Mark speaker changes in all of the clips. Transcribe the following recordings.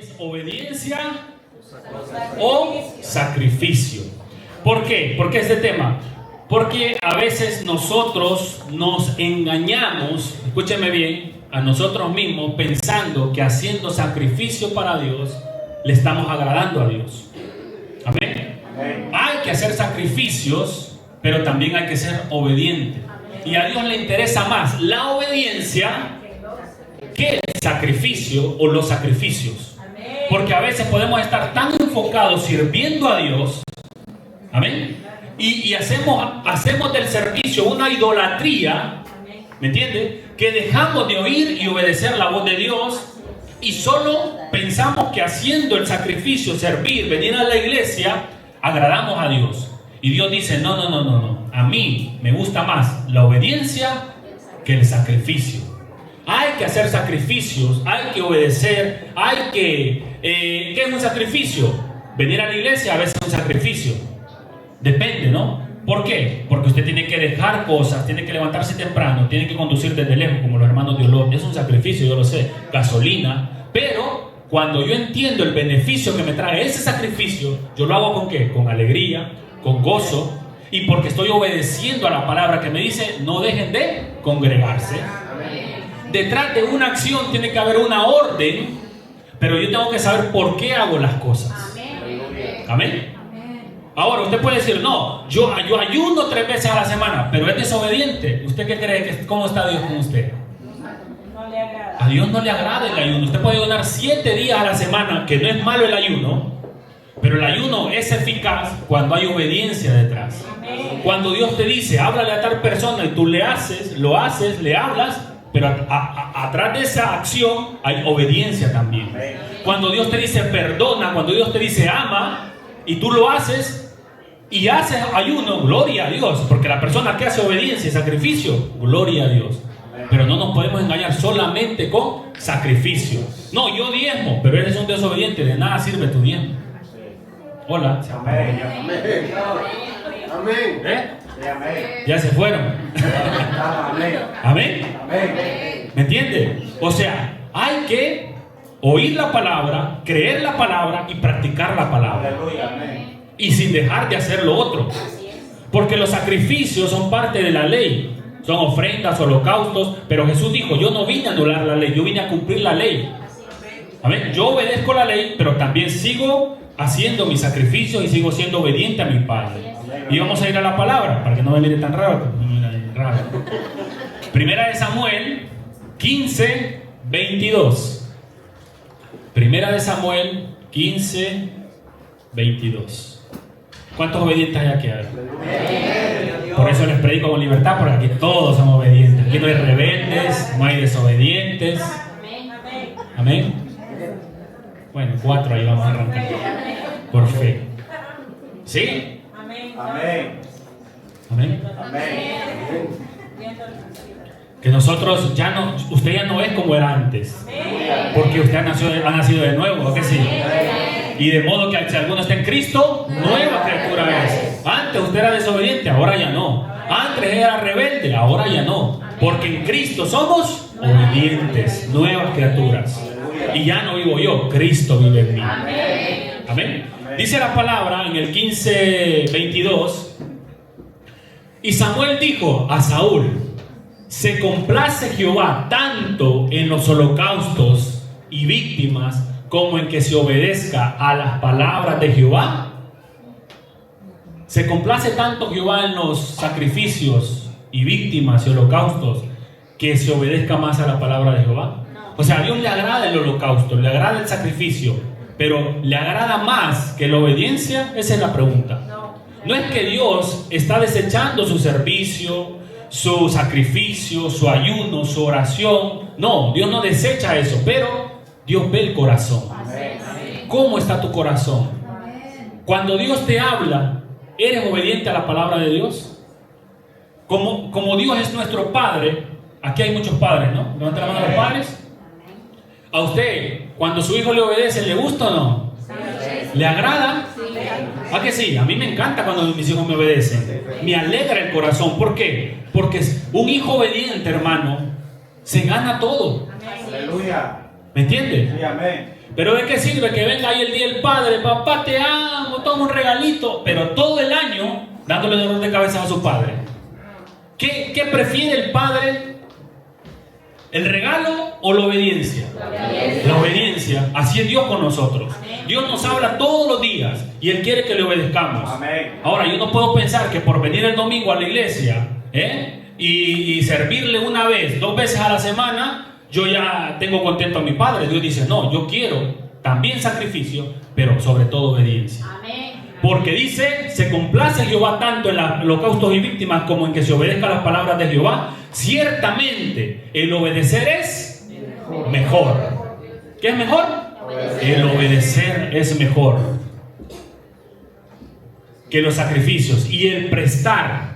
Speaker 1: es obediencia o sacrificio. ¿Por qué? ¿Por qué este tema? Porque a veces nosotros nos engañamos, escúcheme bien, a nosotros mismos pensando que haciendo sacrificio para Dios le estamos agradando a Dios. Amén. Hay que hacer sacrificios, pero también hay que ser obediente. Y a Dios le interesa más la obediencia que el sacrificio o los sacrificios. Porque a veces podemos estar tan enfocados sirviendo a Dios, amén, y hacemos del servicio una idolatría, ¿me entiende? Que dejamos de oír y obedecer la voz de Dios y solo pensamos que haciendo el sacrificio, servir, venir a la iglesia, agradamos a Dios. Y Dios dice, no, a mí me gusta más la obediencia que el sacrificio. Hay que hacer sacrificios, hay que obedecer, ¿qué es un sacrificio? Venir a la iglesia a veces es un sacrificio. Depende, ¿no? ¿Por qué? Porque usted tiene que dejar cosas, tiene que levantarse temprano, tiene que conducir desde lejos, como los hermanos de Olor. Es un sacrificio, yo lo sé, gasolina. Pero cuando yo entiendo el beneficio que me trae ese sacrificio, yo lo hago ¿con qué? Con alegría, con gozo, y porque estoy obedeciendo a la palabra que me dice, no dejen de congregarse. Detrás de una acción tiene que haber una orden, pero yo tengo que saber por qué hago las cosas. Amén. Ahora usted puede decir, no, yo ayuno 3 veces a la semana, pero es desobediente. ¿Usted qué cree? ¿Cómo está Dios con usted? A Dios no le agrada el ayuno. Usted puede ayunar 7 días a la semana, que no es malo el ayuno, pero el ayuno es eficaz cuando hay obediencia detrás. Cuando Dios te dice, háblale a tal persona y tú le haces, le hablas, pero atrás de esa acción hay obediencia también. Cuando Dios te dice perdona, cuando Dios te dice ama, y tú lo haces y haces ayuno, gloria a Dios, porque la persona que hace obediencia y sacrificio, gloria a Dios. Pero no nos podemos engañar solamente con sacrificio. No, yo diezmo, pero eres un desobediente, de nada sirve tu diezmo. Hola.
Speaker 2: Amén.
Speaker 1: ¿Eh? Ya se fueron. Amén. ¿Me entiende? O sea, hay que oír la palabra, creer la palabra y practicar la palabra. Y sin dejar de hacer lo otro. Porque los sacrificios son parte de la ley. Son ofrendas, holocaustos. Pero Jesús dijo, yo no vine a anular la ley, yo vine a cumplir la ley. Amén. Yo obedezco la ley, pero también sigo haciendo mis sacrificios y sigo siendo obediente a mi Padre. Y vamos a ir a la palabra, para que no me mire tan raro. Primera de Samuel 15, 22. Primera de Samuel 15, 22. ¿Cuántos obedientes hay aquí? Por eso les predico con libertad, porque aquí todos somos obedientes. Aquí no hay rebeldes, no hay desobedientes. Amén. Bueno, 4 ahí vamos a arrancar. Por fe. ¿Sí?
Speaker 2: Amén.
Speaker 1: Amén. Que nosotros usted ya no es como era antes. Porque usted ha nacido de nuevo, ¿o qué sí? Y de modo que si alguno está en Cristo, nueva criatura es. Antes usted era desobediente, ahora ya no. Antes era rebelde, ahora ya no. Porque en Cristo somos obedientes, nuevas criaturas. Y ya no vivo yo, Cristo vive en mí. Amén. Dice la palabra en el 15:22. Y Samuel dijo a Saúl, se complace Jehová tanto en los holocaustos y víctimas como en que se obedezca a las palabras de Jehová. Se complace tanto Jehová en los sacrificios y víctimas y holocaustos que se obedezca más a la palabra de Jehová. O sea, a Dios le agrada el holocausto, le agrada el sacrificio, pero ¿le agrada más que la obediencia? Esa es la pregunta. No es que Dios está desechando su servicio, su sacrificio, su ayuno, su oración. No, Dios no desecha eso, pero Dios ve el corazón. ¿Cómo está tu corazón? Cuando Dios te habla, ¿eres obediente a la palabra de Dios? Como Dios es nuestro Padre, aquí hay muchos padres, ¿no? Levanta la mano a los padres. A usted, cuando su hijo le obedece, ¿le gusta o no? ¿Le agrada? ¿A que sí? A mí me encanta cuando mis hijos me obedecen. Me alegra el corazón. ¿Por qué? Porque un hijo obediente, hermano, se gana todo.
Speaker 2: Aleluya.
Speaker 1: ¿Me entiende?
Speaker 2: Sí, amén.
Speaker 1: Pero ¿de qué sirve que venga ahí el día del padre? Papá, te amo, toma un regalito. Pero todo el año dándole dolor de cabeza a su padre. ¿Qué prefiere el padre? ¿El regalo o la obediencia? La obediencia. Así es Dios con nosotros. Dios nos habla todos los días y Él quiere que le obedezcamos. Ahora, yo no puedo pensar que por venir el domingo a la iglesia y servirle una vez, 2 veces a la semana, yo ya tengo contento a mi padre. Dios dice, no, yo quiero también sacrificio, pero sobre todo obediencia. Porque dice, se complace Jehová tanto en los holocaustos y víctimas como en que se obedezca las palabras de Jehová. Ciertamente el obedecer es mejor. ¿Qué es mejor? El obedecer es mejor que los sacrificios, y el prestar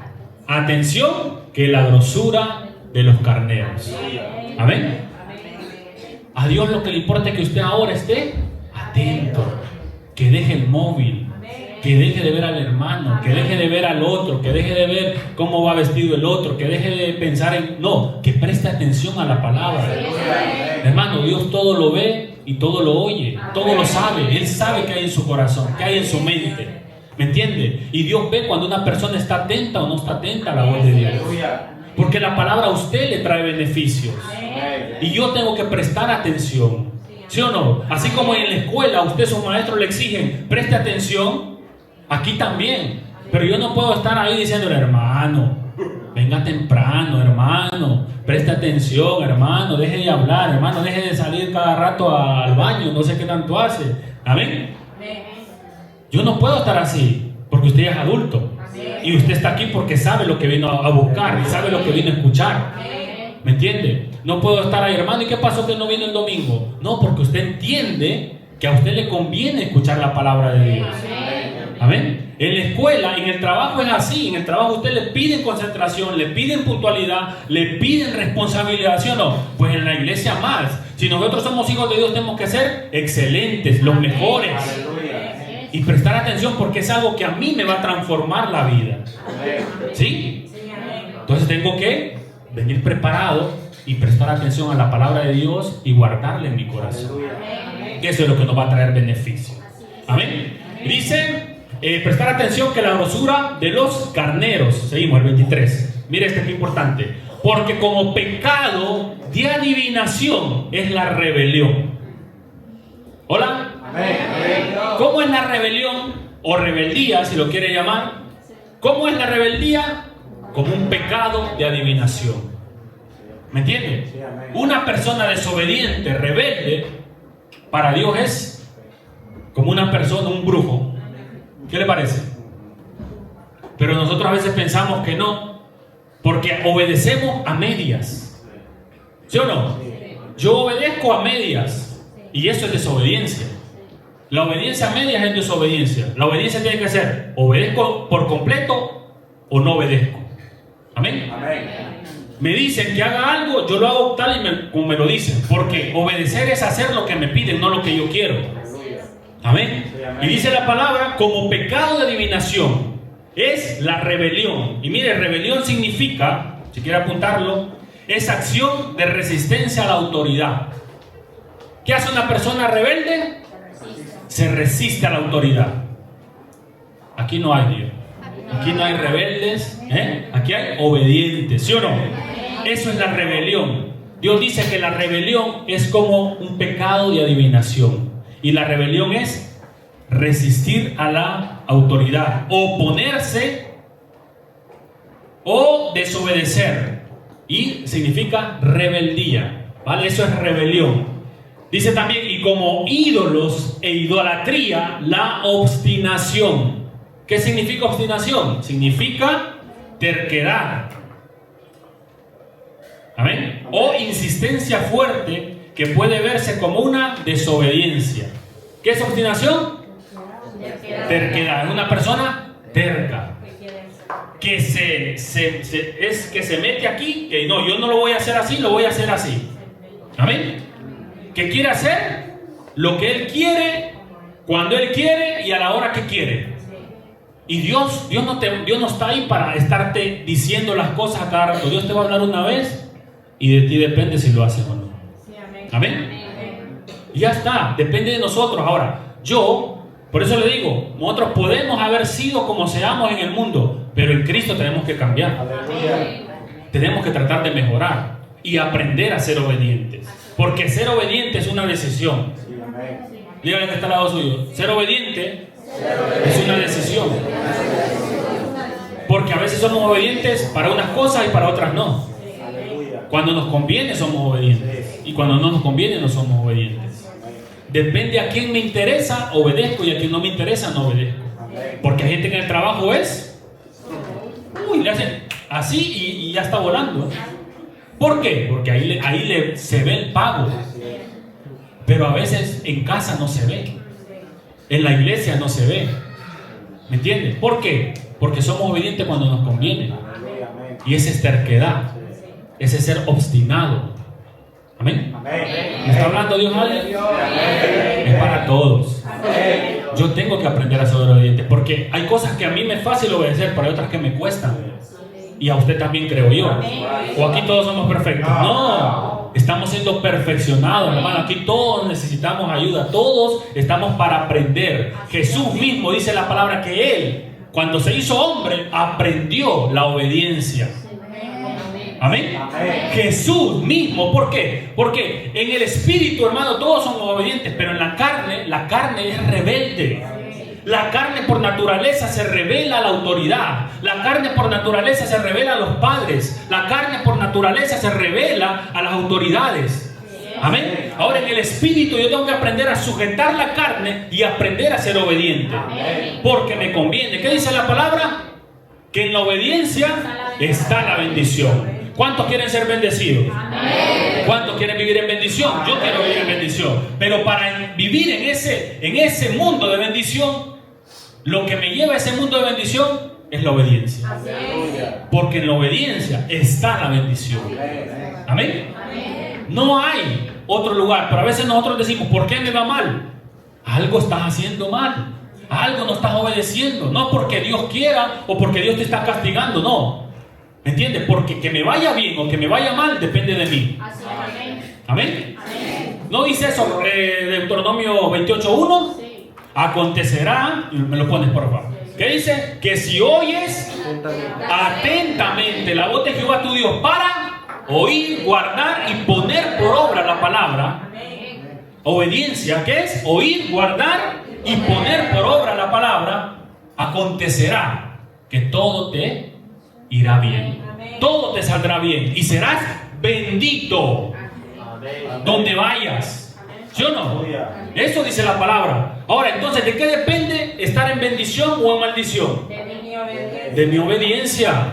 Speaker 1: atención que la grosura de los carneros. Amén. A Dios lo que le importa es que usted ahora esté atento, que deje el móvil, que deje de ver al hermano, que deje de ver al otro, que deje de ver cómo va vestido el otro, que deje de pensar en... No, que preste atención a la palabra. Hermano, Dios todo lo ve y todo lo oye, todo lo sabe. Él sabe qué hay en su corazón, qué hay en su mente. ¿Me entiende? Y Dios ve cuando una persona está atenta o no está atenta a la voz de Dios. Porque la palabra a usted le trae beneficios. Y yo tengo que prestar atención. ¿Sí o no? Así como en la escuela a usted, sus maestros le exigen, preste atención. Aquí también. Pero yo no puedo estar ahí diciéndole, hermano, venga temprano, hermano, preste atención, hermano, deje de hablar, hermano, deje de salir cada rato al baño, no sé qué tanto hace. Amén. Yo no puedo estar así, porque usted ya es adulto. Y usted está aquí porque sabe lo que vino a buscar y sabe lo que vino a escuchar. ¿Me entiende? No puedo estar ahí, hermano, ¿y qué pasó que no vino el domingo? No, porque usted entiende que a usted le conviene escuchar la palabra de Dios. Amén. En la escuela, en el trabajo es así. En el trabajo usted le piden concentración, le piden puntualidad, le piden responsabilidad, ¿sí o no? Pues en la iglesia más. Si nosotros somos hijos de Dios, tenemos que ser excelentes, los mejores. Y prestar atención, porque es algo que a mí me va a transformar la vida. ¿Sí? Entonces tengo que venir preparado y prestar atención a la palabra de Dios y guardarla en mi corazón. Eso es lo que nos va a traer beneficio. Amén. Dice, prestar atención que la grosura de los carneros. Seguimos, el 23. Mire este que importante. Porque como pecado de adivinación es la rebelión. ¿Hola? ¿Cómo es la rebelión o rebeldía, si lo quiere llamar? ¿Cómo es la rebeldía? Como un pecado de adivinación. ¿Me entiende? Una persona desobediente, rebelde, para Dios es como una persona, un brujo. ¿Qué le parece? Pero nosotros a veces pensamos que no, porque obedecemos a medias. ¿Sí o no? Yo obedezco a medias y eso es desobediencia. La obediencia a medias es desobediencia. La obediencia tiene que ser, obedezco por completo o no obedezco. Amén. Me dicen que haga algo, yo lo hago tal y como me lo dicen, porque obedecer es hacer lo que me piden, no lo que yo quiero. Amén. Y dice la palabra, como pecado de adivinación es la rebelión. Y mire, rebelión significa, si quiere apuntarlo, es acción de resistencia a la autoridad. ¿Qué hace una persona rebelde? Se resiste a la autoridad. Aquí no hay Dios. Aquí no hay rebeldes, aquí hay obedientes, ¿sí o no? Eso es la rebelión. Dios dice que la rebelión es como un pecado de adivinación. Y la rebelión es resistir a la autoridad, oponerse o desobedecer. Y significa rebeldía, ¿vale? Eso es rebelión. Dice también, y como ídolos e idolatría, la obstinación. ¿Qué significa obstinación? Significa terquedad. Amén. O insistencia fuerte que puede verse como una desobediencia. ¿Qué es obstinación? Terquedad. Es una persona terca. Que se mete aquí, que no, yo no lo voy a hacer así, lo voy a hacer así. Amén. Que quiere hacer lo que Él quiere, cuando Él quiere y a la hora que quiere. Y Dios no está ahí para estarte diciendo las cosas a cada rato. Dios te va a hablar una vez y de ti depende si lo haces o no. Amén. Y ya está, depende de nosotros. Ahora, por eso le digo, nosotros podemos haber sido como seamos en el mundo, pero en Cristo tenemos que cambiar. Tenemos que tratar de mejorar y aprender a ser obedientes. Porque ser obediente es una decisión. Dígale que está al lado suyo. Ser obediente es una decisión. Porque a veces somos obedientes para unas cosas y para otras no. Cuando nos conviene somos obedientes. Y cuando no nos conviene no somos obedientes. Depende a quién me interesa, obedezco, y a quien no me interesa, no obedezco. Porque hay gente que en el trabajo le hacen así y ya está volando. ¿Por qué? Porque ahí se ve el pago. Pero a veces en casa no se ve. En la iglesia no se ve. ¿Me entiendes? ¿Por qué? Porque somos obedientes cuando nos conviene. Y esa es terquedad. Ese es ser obstinado. Amén. ¿Me está hablando Dios alguien? Es para todos. Yo tengo que aprender a ser obediente, porque hay cosas que a mí me es fácil obedecer, pero hay otras que me cuestan. Y a usted también, creo yo. O aquí todos somos perfectos. No, estamos siendo perfeccionados, hermano. Aquí todos necesitamos ayuda. Todos estamos para aprender. Jesús mismo dice la palabra que Él, cuando se hizo hombre, aprendió la obediencia. Amén. Jesús mismo, ¿por qué? Porque en el espíritu, hermano, todos somos obedientes, pero en la carne es rebelde. La carne por naturaleza se revela a la autoridad. La carne por naturaleza se revela a los padres. La carne por naturaleza se revela a las autoridades. Amén. Ahora en el espíritu yo tengo que aprender a sujetar la carne y aprender a ser obediente. Porque me conviene. ¿Qué dice la palabra? Que en la obediencia está la bendición. ¿Cuántos quieren ser bendecidos? ¿Cuántos quieren vivir en bendición? Yo quiero vivir en bendición. Pero para vivir en ese mundo de bendición, lo que me lleva a ese mundo de bendición es la obediencia. Porque en la obediencia está la bendición. Amén. No hay otro lugar. Pero a veces nosotros decimos, ¿por qué me va mal? Algo estás haciendo mal. Algo no estás obedeciendo. No porque Dios quiera o porque Dios te está castigando. No. ¿Me entiendes? Porque que me vaya bien o que me vaya mal depende de mí. Amén. ¿No dice eso Deuteronomio 28:1? Acontecerá, me lo pones por favor. ¿Qué dice? Que si oyes atentamente la voz de Jehová tu Dios para oír, guardar y poner por obra la palabra. Obediencia, ¿qué es? Oír, guardar y poner por obra la palabra. Acontecerá que todo te irá bien. Todo te saldrá bien y serás bendito donde vayas. ¿Sí o no? Eso dice la palabra. Ahora, entonces, ¿de qué depende estar en bendición o en maldición? De mi obediencia.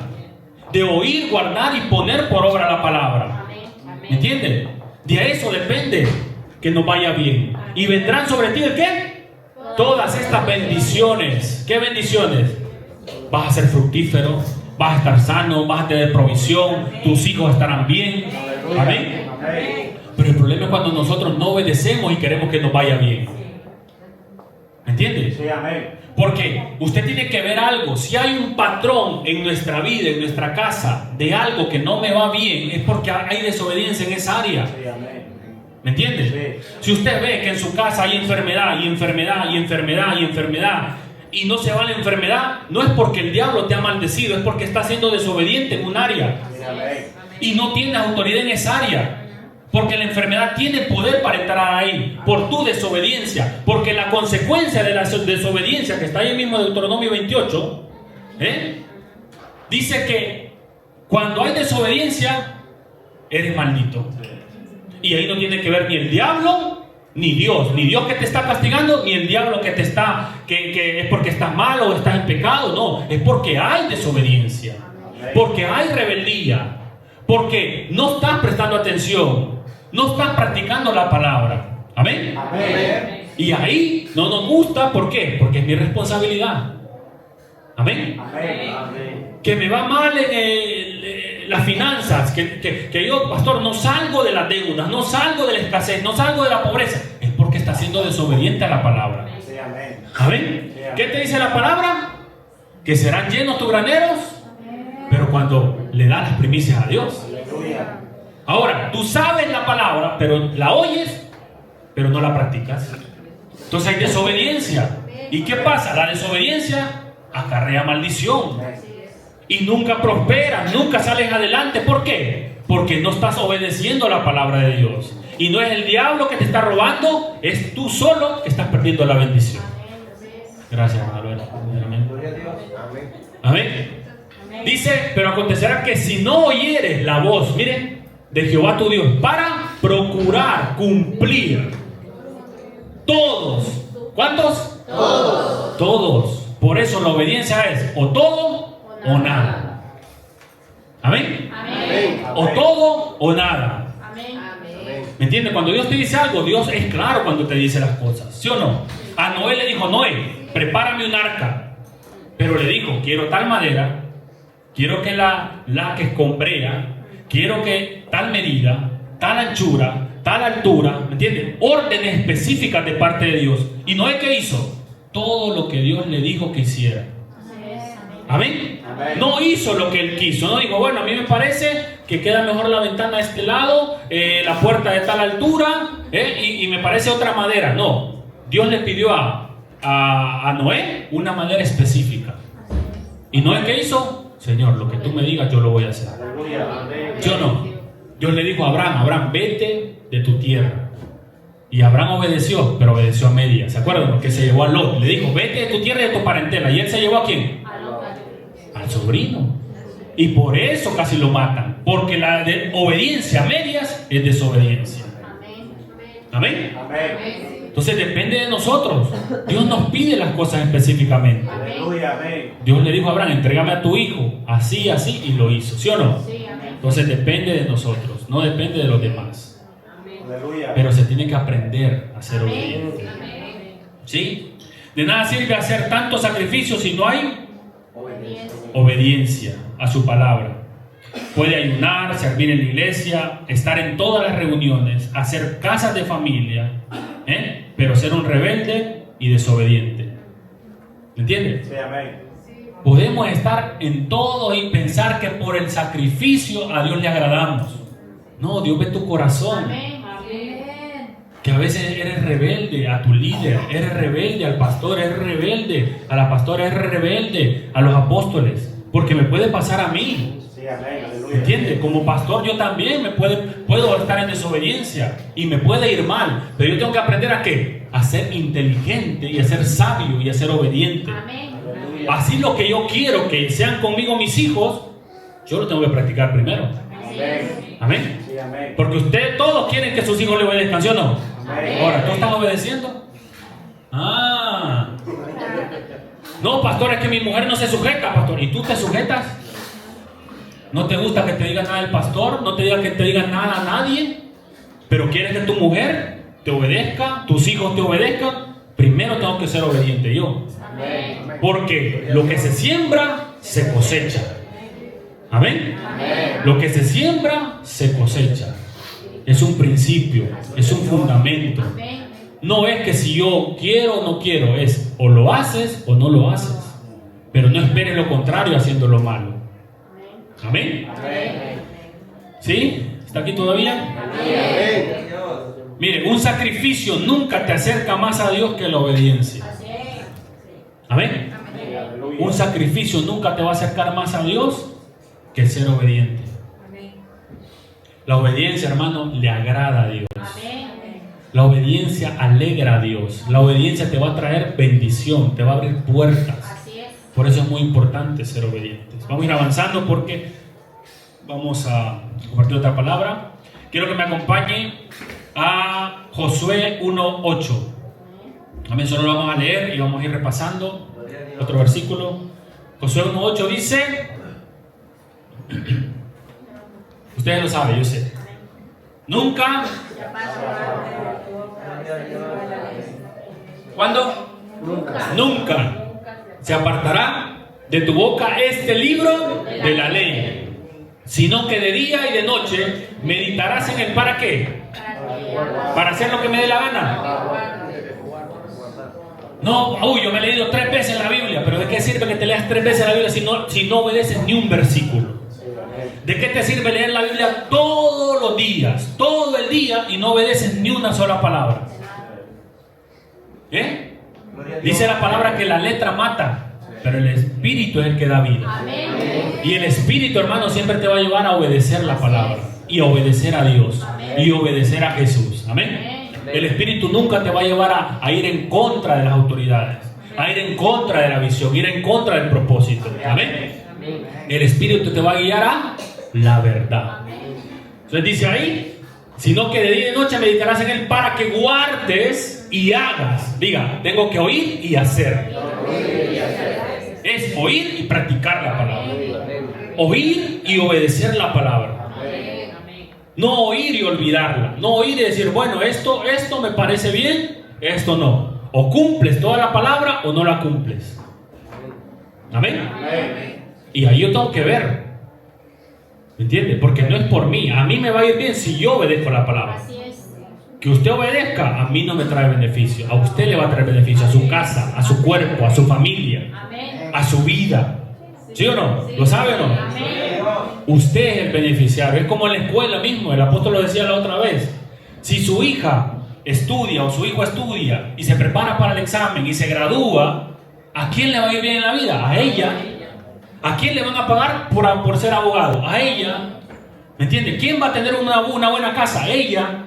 Speaker 1: De oír, guardar y poner por obra la palabra. ¿Me entiendes? De eso depende que nos vaya bien. Y vendrán sobre ti ¿el qué? Todas estas bendiciones. ¿Qué bendiciones? Vas a ser fructífero. Vas a estar sano, vas a tener provisión, tus hijos estarán bien. Amén. Pero el problema es cuando nosotros no obedecemos y queremos que nos vaya bien. ¿Me entiendes?
Speaker 2: Sí, amén.
Speaker 1: Porque usted tiene que ver algo. Si hay un patrón en nuestra vida, en nuestra casa, de algo que no me va bien, es porque hay desobediencia en esa área.
Speaker 2: Sí, amén.
Speaker 1: ¿Me entiendes?
Speaker 2: Sí.
Speaker 1: Si usted ve que en su casa hay enfermedad y enfermedad y enfermedad y enfermedad, y no se va la enfermedad, no es porque el diablo te ha maldecido, es porque está siendo desobediente en un área. Y no tienes autoridad en esa área. Porque la enfermedad tiene poder para entrar ahí, por tu desobediencia. Porque la consecuencia de la desobediencia, que está ahí mismo en Deuteronomio 28, dice que cuando hay desobediencia, eres maldito. Y ahí no tiene que ver ni el diablo, ni Dios que te está castigando, ni el diablo que te está, que es porque estás mal o estás en pecado. No, es porque hay desobediencia, porque hay rebeldía, porque no estás prestando atención, no estás practicando la palabra. Amén.
Speaker 2: Amén.
Speaker 1: Y ahí no nos gusta. ¿Por qué? Porque es mi responsabilidad. Amén.
Speaker 2: Amén.
Speaker 1: Que me va mal las finanzas, que yo, pastor, no salgo de las deudas, no salgo de la escasez, no salgo de la pobreza, es porque está siendo desobediente a la palabra.
Speaker 2: Sí, amén.
Speaker 1: ¿Amén?
Speaker 2: Sí, amén.
Speaker 1: ¿Qué te dice la palabra? Que serán llenos tus graneros, pero cuando le das las primicias a Dios.
Speaker 2: Aleluya.
Speaker 1: Ahora, tú sabes la palabra, pero la oyes pero no la practicas. Entonces hay desobediencia. ¿Y qué pasa? La desobediencia acarrea maldición. Y nunca prosperas, nunca sales adelante. ¿Por qué? Porque no estás obedeciendo la palabra de Dios. Y no es el diablo que te está robando, es tú solo que estás perdiendo la bendición. Gracias, hermano. Amén. Amén. Dice, pero acontecerá que si no oyeres la voz, miren, de Jehová tu Dios, para procurar cumplir todos. ¿Cuántos? Todos. Todos. Por eso la obediencia es o todo o nada. Amén.
Speaker 2: Amén.
Speaker 1: O todo o nada.
Speaker 3: Amén.
Speaker 1: ¿Me entiendes? Cuando Dios te dice algo, Dios es claro cuando te dice las cosas. ¿Sí o no? A Noé le dijo, Noé, prepárame un arca. Pero le dijo, quiero tal madera, quiero que la que escombrea, quiero que tal medida, tal anchura, tal altura, ¿me entiendes? Órdenes específicas de parte de Dios. ¿Y Noé qué hizo? Todo lo que Dios le dijo que hiciera. ¿Amén?
Speaker 2: Amén.
Speaker 1: No hizo lo que él quiso. No dijo, bueno, a mí me parece que queda mejor la ventana de este lado, la puerta de tal altura, y me parece otra madera. No. Dios le pidió a Noé una madera específica. ¿Y Noé qué hizo? Señor, lo que tú me digas yo lo voy a hacer.
Speaker 2: Aleluya. Amén.
Speaker 1: ¿Sí o no? Dios le dijo a Abraham, vete de tu tierra. Y Abraham obedeció, pero obedeció a medias. ¿Se acuerdan? Porque se llevó a Lot. Le dijo, vete de tu tierra y de tu parentela. ¿Y él se llevó a quién? Al sobrino. Y por eso casi lo matan. Porque la obediencia a medias es desobediencia. ¿Amén?
Speaker 2: Amén.
Speaker 1: Entonces depende de nosotros. Dios nos pide las cosas específicamente.
Speaker 2: Aleluya. Amén.
Speaker 1: Dios le dijo a Abraham, entrégame a tu hijo. Así, así, y lo hizo. ¿Sí o no? Entonces depende de nosotros. No depende de los demás.
Speaker 2: Aleluya.
Speaker 1: Pero se tiene que aprender a ser obediente. ¿Sí? De nada sirve hacer tantos sacrificios si no hay obediencia a su palabra. Puede ayunar, servir en la iglesia, estar en todas las reuniones, hacer casas de familia, pero ser un rebelde y desobediente. ¿Me entiendes?
Speaker 2: Sí, amén.
Speaker 1: Podemos estar en todo y pensar que por el sacrificio a Dios le agradamos. No, Dios ve tu corazón. Que a veces eres rebelde a tu líder, eres rebelde al pastor, eres rebelde a la pastora, eres rebelde a los apóstoles. Porque me puede pasar a mí.
Speaker 2: Sí, amén. Aleluya.
Speaker 1: ¿Entiendes? Como pastor yo también puedo estar en desobediencia y me puede ir mal. Pero yo tengo que aprender a ¿qué? A ser inteligente y a ser sabio y a ser obediente.
Speaker 2: Aleluya.
Speaker 1: Así lo que yo quiero que sean conmigo mis hijos, yo lo tengo que practicar primero.
Speaker 2: Amén.
Speaker 1: Amén.
Speaker 2: Sí, amén.
Speaker 1: Porque ustedes todos quieren que sus hijos le obedezcan, ¿sí o no?
Speaker 2: Amén.
Speaker 1: Ahora, ¿tú estás obedeciendo? No, pastor, es que mi mujer no se sujeta, pastor. ¿Y tú te sujetas? ¿No te gusta que te diga nada el pastor? ¿No te diga que te diga nada a nadie? ¿Pero quieres que tu mujer te obedezca? ¿Tus hijos te obedezcan? Primero tengo que ser obediente yo.
Speaker 2: Amén.
Speaker 1: Porque lo que se siembra, se cosecha. ¿Amén?
Speaker 2: Amén.
Speaker 1: Lo que se siembra, se cosecha. Es un principio, es un fundamento. No es que si yo quiero o no quiero, es o lo haces o no lo haces. Pero no esperes lo contrario haciendo lo malo. ¿Amén?
Speaker 2: Amén.
Speaker 1: ¿Sí? ¿Está aquí todavía?
Speaker 2: Amén.
Speaker 1: Mire, un sacrificio nunca te acerca más a Dios que la obediencia. ¿Amén?
Speaker 2: Aleluya.
Speaker 1: Un sacrificio nunca te va a acercar más a Dios que ser obediente. La obediencia, hermano, le agrada a Dios. La obediencia alegra a Dios. La obediencia te va a traer bendición, te va a abrir puertas. Por eso es muy importante ser obedientes. Vamos a ir avanzando porque vamos a compartir otra palabra. Quiero que me acompañe a Josué 1:8. Amén, solo lo vamos a leer y vamos a ir repasando otro versículo. Josué 1:8 dice, ustedes lo saben, yo sé. Nunca. ¿Cuándo? Nunca se apartará de tu boca este libro de la ley, sino que de día y de noche meditarás en él. ¿Para qué? Para hacer lo que me dé la gana. No, yo me he leído 3 veces la Biblia, pero ¿de qué sirve que te leas 3 veces la Biblia si no obedeces ni un versículo? ¿De qué te sirve leer la Biblia todos los días, todo el día, y no obedeces ni una sola palabra? Dice la palabra que la letra mata, pero el espíritu es el que da vida. Y el espíritu, hermano, siempre te va a llevar a obedecer la palabra y a obedecer a Dios y obedecer a Jesús. Amén. El espíritu nunca te va a llevar a ir en contra de las autoridades, a ir en contra de la visión, ir en contra del propósito. Amén. El espíritu te va a guiar a la verdad. Entonces dice ahí, sino que de día y de noche meditarás en él para que guardes y hagas. Diga, tengo que oír y hacer. Es oír y practicar la palabra. Oír y obedecer la palabra. No oír y olvidarla. No oír y decir, bueno, esto me parece bien, esto no. O cumples toda la palabra o no la cumples. Amén. Y ahí yo tengo que ver. ¿Me entiende? Porque no es por mí. A mí me va a ir bien si yo obedezco la palabra. Que usted obedezca, a mí no me trae beneficio. A usted le va a traer beneficio, a su casa, a su cuerpo, a su familia, a su vida. ¿Sí o no? ¿Lo sabe o no? Usted es el beneficiario. Es como en la escuela mismo. El apóstol lo decía la otra vez. Si su hija estudia o su hijo estudia y se prepara para el examen y se gradúa, ¿a quién le va a ir bien en la vida? A ella. ¿A quién le van a pagar por ser abogado? A ella. ¿Me entiende? ¿Quién va a tener una buena casa? Ella.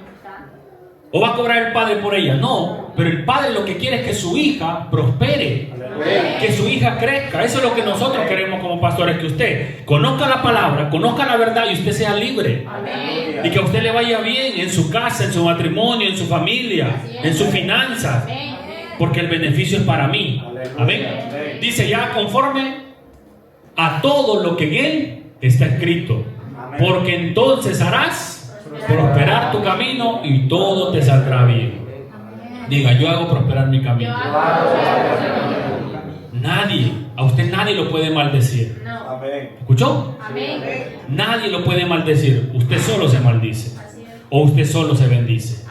Speaker 1: ¿O va a cobrar el padre por ella? No, pero el padre lo que quiere es que su hija prospere, que su hija crezca. Eso es lo que nosotros queremos como pastores, que usted conozca la palabra, conozca la verdad y usted sea libre. Y que a usted le vaya bien en su casa, en su matrimonio, en su familia, en sus finanzas, porque el beneficio es para mí. Amén. Dice ya conforme a todo lo que en él está escrito, porque entonces harás prosperar tu camino y todo te saldrá bien. Diga, yo hago prosperar mi camino. Nadie, a usted nadie lo puede maldecir. ¿Escuchó? Nadie lo puede maldecir. Usted solo se maldice o usted solo se bendice.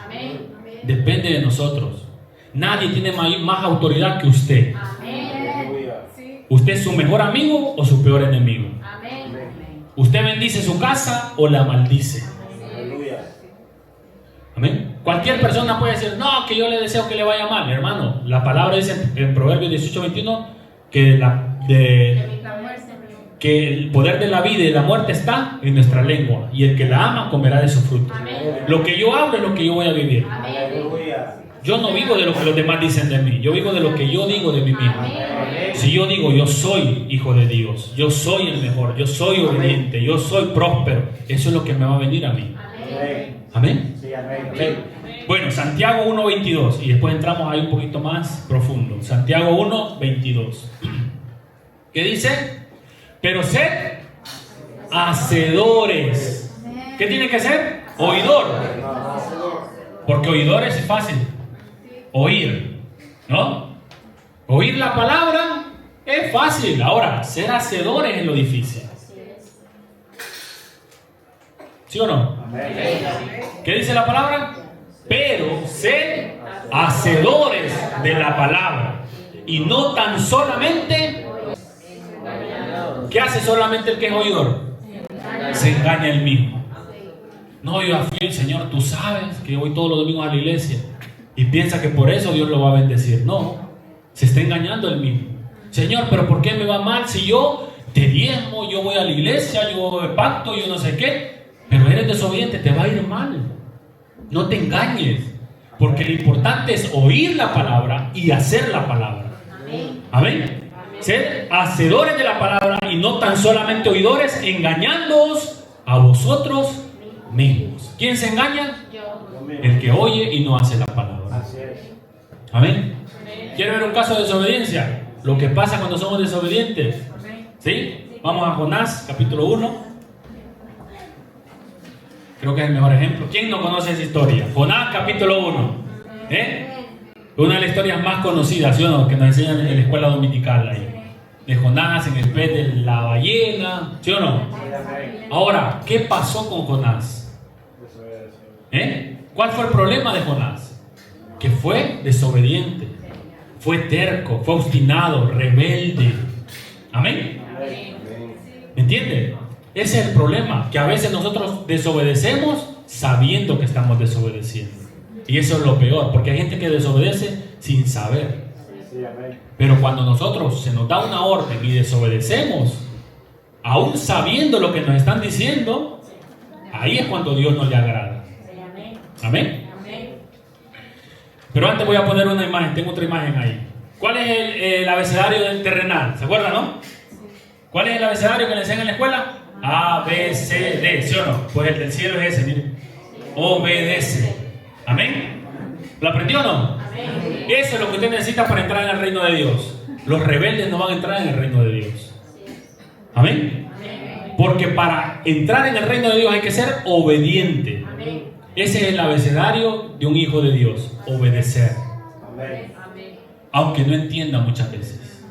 Speaker 1: Depende de nosotros. Nadie tiene más autoridad que usted. ¿Usted es su mejor amigo o su peor enemigo? ¿Usted bendice su casa o la maldice? Amén. Cualquier persona puede decir, no, que yo le deseo que le vaya mal. Hermano, la palabra dice en Proverbios 18:21 que el poder de la vida y de la muerte está en nuestra lengua, y el que la ama comerá de su fruto. Lo que yo hablo es lo que yo voy a vivir. Yo no vivo de lo que los demás dicen de mí, yo vivo de lo que yo digo de mí mismo. Si yo digo, yo soy hijo de Dios, yo soy el mejor, yo soy obediente, yo soy próspero, eso es lo que me va a venir a mí. Amén. Bueno, Santiago 1:22, y después entramos ahí un poquito más profundo. Santiago 1:22. ¿Qué dice? Pero sed hacedores. ¿Qué tiene que ser? Oidor. Porque oidor es fácil. Oír, ¿no? Oír la palabra es fácil. Ahora, ser hacedores es lo difícil. ¿Sí o no? ¿Qué dice la palabra? Pero sed hacedores de la palabra y no tan solamente. ¿Qué hace solamente el que es oidor? Se engaña él mismo. No, yo afío, Señor, tú sabes que yo voy todos los domingos a la iglesia, y piensa que por eso Dios lo va a bendecir. No, se está engañando él mismo. Señor, pero ¿por qué me va mal si yo te diezmo, yo voy a la iglesia, yo pacto, yo no sé qué? Pero eres desobediente, te va a ir mal. No te engañes, porque lo importante es oír la palabra y hacer la palabra. Amén. Ser hacedores de la palabra y no tan solamente oidores, engañándoos a vosotros mismos. ¿Quién se engaña? El que oye y no hace la palabra. Amén. ¿Quiere ver un caso de desobediencia? Lo que pasa cuando somos desobedientes. ¿Sí? Vamos a Jonás, capítulo 1. Creo que es el mejor ejemplo. ¿Quién no conoce esa historia? Jonás, capítulo 1. Una de las historias más conocidas, ¿sí o no? Que nos enseñan en la escuela dominical ahí. De Jonás en el pez de la ballena, ¿sí o no? Ahora, ¿qué pasó con Jonás? ¿Cuál fue el problema de Jonás? Que fue desobediente, fue terco, fue obstinado, rebelde. ¿Amén? ¿Me entiende? Ese es el problema, que a veces nosotros desobedecemos sabiendo que estamos desobedeciendo. Y eso es lo peor, porque hay gente que desobedece sin saber.
Speaker 2: Sí, amén.
Speaker 1: Pero cuando nosotros se nos da una orden y desobedecemos, aún sabiendo lo que nos están diciendo, ahí es cuando Dios no le agrada. Amén. Pero antes voy a poner una imagen, tengo otra imagen ahí. ¿Cuál es el abecedario del terrenal? ¿Se acuerdan, no? ¿Cuál es el abecedario que le enseñan en la escuela? A, B, C, D, ¿sí o no? Pues el del cielo es ese, miren. Obedece. Amén. ¿Lo aprendió o no? Eso es lo que usted necesita para entrar en el reino de Dios. Los rebeldes no van a entrar en el reino de Dios. Amén. Porque para entrar en el reino de Dios hay que ser obediente. Ese es el abecedario de un hijo de Dios. Obedecer.
Speaker 2: Amén.
Speaker 1: Aunque no entienda muchas veces.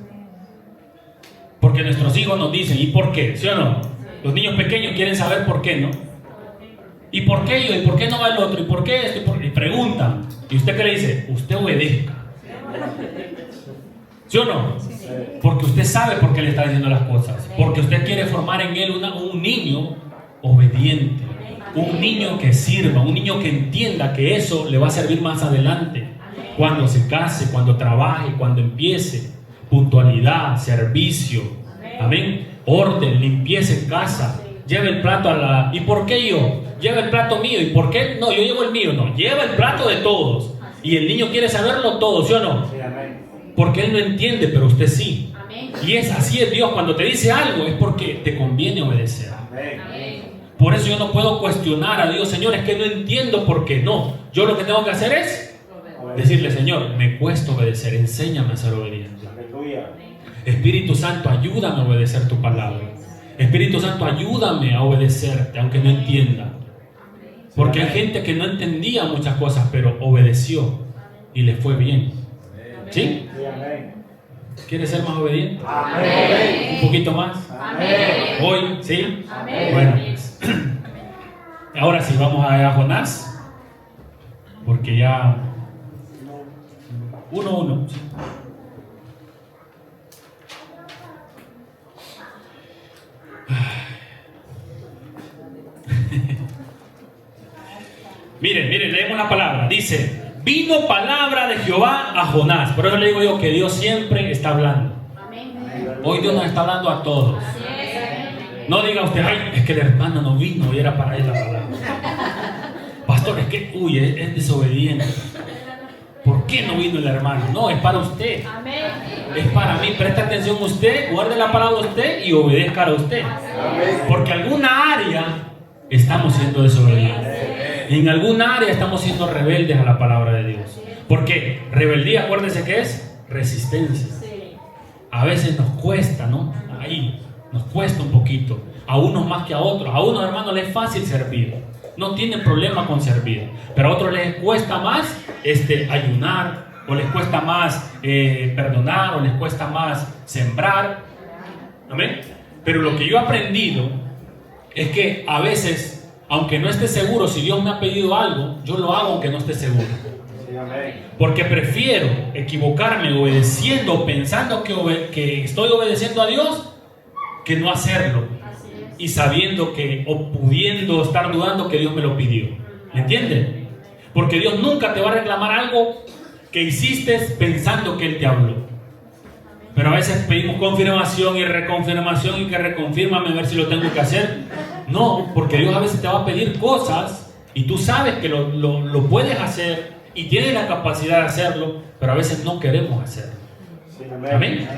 Speaker 1: Porque nuestros hijos nos dicen, ¿y por qué? ¿Sí o no? Los niños pequeños quieren saber por qué, ¿no? ¿Y por qué yo? ¿Y por qué no va el otro? ¿Y por qué esto? Y preguntan. ¿Y usted qué le dice? Usted obedezca. ¿Sí o no? Porque usted sabe por qué le está diciendo las cosas. Porque usted quiere formar en él un niño obediente. Un niño que sirva. Un niño que entienda que eso le va a servir más adelante. Cuando se case, cuando trabaje, cuando empiece. Puntualidad, servicio. Amén. Orden, limpieza en casa. Lleva el plato a la... ¿Y por qué yo? Lleva el plato mío. ¿Y por qué? No, yo llevo el mío. No, lleva el plato de todos. Y el niño quiere saberlo todo, ¿sí o no?
Speaker 2: Sí, amén.
Speaker 1: Porque él no entiende, pero usted sí. Y es así es Dios. Cuando te dice algo es porque te conviene obedecer.
Speaker 2: Amén.
Speaker 1: Por eso yo no puedo cuestionar a Dios, Señor, es que no entiendo por qué no. Yo lo que tengo que hacer es decirle, Señor, me cuesta obedecer, enséñame a ser obediente.
Speaker 2: Aleluya.
Speaker 1: Espíritu Santo, ayúdame a obedecer tu palabra. Espíritu Santo, ayúdame a obedecerte, aunque no entienda. Porque hay gente que no entendía muchas cosas, pero obedeció y le fue bien. ¿Sí?
Speaker 2: Sí, amén.
Speaker 1: ¿Quieres ser más obediente?
Speaker 2: Amén.
Speaker 1: ¿Un poquito más?
Speaker 2: Amén.
Speaker 1: ¿Hoy? ¿Sí?
Speaker 2: Amén.
Speaker 1: Bueno, pues, ahora sí, vamos a ver a Jonás. Porque ya... 1-1. ¿sí? Miren, leemos la palabra. Dice, vino palabra de Jehová a Jonás. Por eso le digo yo que Dios siempre está hablando. Hoy Dios nos está hablando a todos. No diga usted, ay, es que el hermano no vino y era para él la palabra. Pastor, es que, uy, es desobediente. ¿Por qué no vino el hermano? No, es para usted. Es para mí. Preste atención usted, guarde la palabra usted y obedezca a usted. Porque alguna área estamos siendo desobedientes. En alguna área estamos siendo rebeldes a la palabra de Dios. Porque rebeldía, acuérdense que es resistencia. A veces nos cuesta, ¿no? Ahí, nos cuesta un poquito. A unos más que a otros. A unos hermanos les es fácil servir. No tienen problema con servir. Pero a otros les cuesta más ayunar. O les cuesta más perdonar. O les cuesta más sembrar. ¿Amén? Pero lo que yo he aprendido es que a veces, aunque no esté seguro, si Dios me ha pedido algo, yo lo hago aunque no esté seguro. Porque prefiero equivocarme obedeciendo, pensando que estoy obedeciendo a Dios, que no hacerlo. Y sabiendo que, o pudiendo estar dudando que Dios me lo pidió. ¿Me entienden? Porque Dios nunca te va a reclamar algo que hiciste pensando que Él te habló. Pero a veces pedimos confirmación y reconfirmación y que reconfírmame a ver si lo tengo que hacer. No, porque Dios a veces te va a pedir cosas y tú sabes que lo puedes hacer y tienes la capacidad de hacerlo, pero a veces no queremos hacerlo. Amén.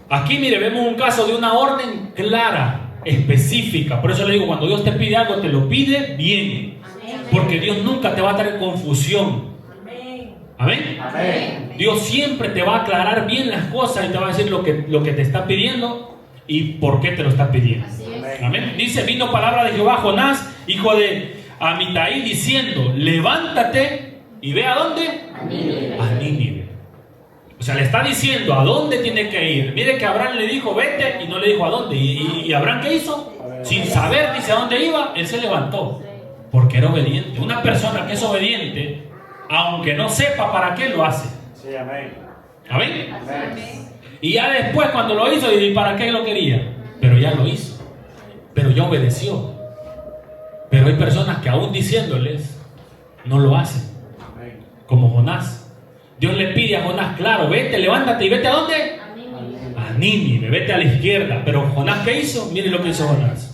Speaker 1: Aquí, mire, vemos un caso de una orden clara, específica. Por eso le digo, cuando Dios te pide algo, te lo pide bien. Porque Dios nunca te va a traer confusión. Amén. Dios siempre te va a aclarar bien las cosas y te va a decir lo que te está pidiendo y por qué te lo está pidiendo. Amén. Dice, vino palabra de Jehová a Jonás, hijo de Amitai, diciendo, levántate y ve a dónde. A Nínive. O sea, le está diciendo a dónde tiene que ir. Mire que Abraham le dijo, vete, y no le dijo a dónde. ¿Y Abraham qué hizo? Sin saber, dice a dónde iba, él se levantó. Porque era obediente. Una persona que es obediente, aunque no sepa para qué, lo hace.
Speaker 2: Sí, amén.
Speaker 1: ¿Amén? Y ya después, cuando lo hizo, ¿y para qué lo quería? Pero ya lo hizo. Pero ya obedeció. Pero hay personas que aún diciéndoles, no lo hacen. Como Jonás. Dios le pide a Jonás, claro, vete, levántate y vete ¿a dónde? A Nínive, vete a la izquierda. Pero Jonás, ¿qué hizo? Miren lo que hizo Jonás.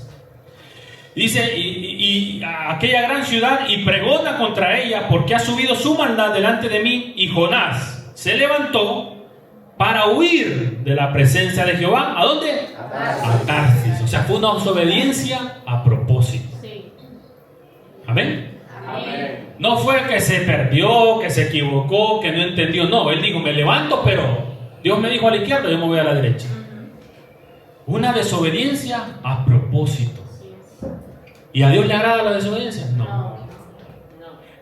Speaker 1: Dice, y a aquella gran ciudad y pregona contra ella porque ha subido su maldad delante de mí. Y Jonás se levantó para huir de la presencia de Jehová. ¿A dónde? A Tarsis. O sea, fue una desobediencia a propósito. Amén. No fue que se perdió, que se equivocó, que no entendió. No, él dijo, me levanto, pero Dios me dijo a la izquierda, yo me voy a la derecha. Una desobediencia a propósito. ¿Y a Dios le agrada la desobediencia? No.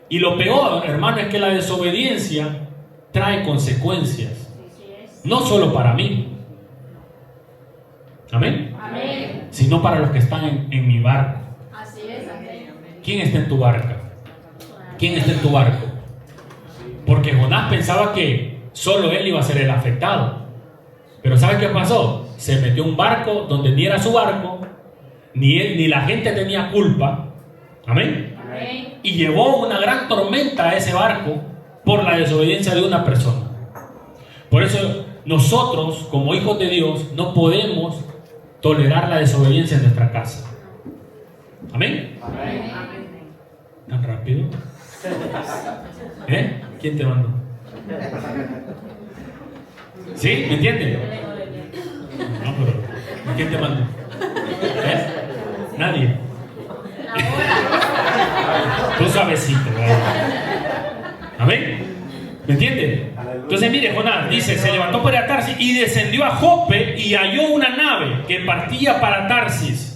Speaker 1: Y lo peor, hermano, es que la desobediencia trae consecuencias. No solo para mí. Amén. Sino para los que están en mi barco. ¿Quién está en tu barca? ¿Quién está en tu barco? Porque Jonás pensaba que solo él iba a ser el afectado. Pero ¿sabe qué pasó? Se metió en un barco donde ni era su barco, ni él ni la gente tenía culpa. Amén. Y llevó una gran tormenta a ese barco por la desobediencia de una persona. Por eso nosotros, como hijos de Dios, no podemos tolerar la desobediencia en nuestra casa. Amén. ¿Tan rápido? ¿Quién te mandó? ¿Sí? ¿Me entiendes? No, pero ¿quién te mandó? Nadie. Tú suavecito, ¿verdad? Amén. ¿Me entiendes? Entonces mire, Jonás dice, se levantó para Tarsis y descendió a Jope y halló una nave que partía para Tarsis.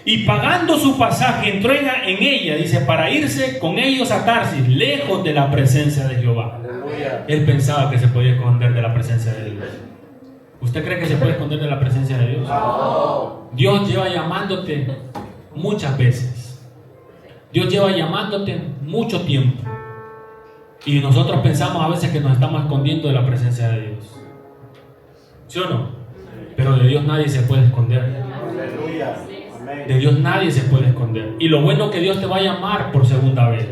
Speaker 1: Y pagando su pasaje entró en ella, dice, para irse con ellos a Tarsis, lejos de la presencia de Jehová. Aleluya. Él pensaba que se podía esconder de la presencia de Dios. ¿Usted cree que se puede esconder de la presencia de Dios? No. Dios lleva llamándote muchas veces. Dios lleva llamándote mucho tiempo. Y nosotros pensamos a veces que nos estamos escondiendo de la presencia de Dios. ¿Sí o no? Pero de Dios nadie se puede esconder. Aleluya. De Dios nadie se puede esconder. Y lo bueno es que Dios te va a llamar por segunda vez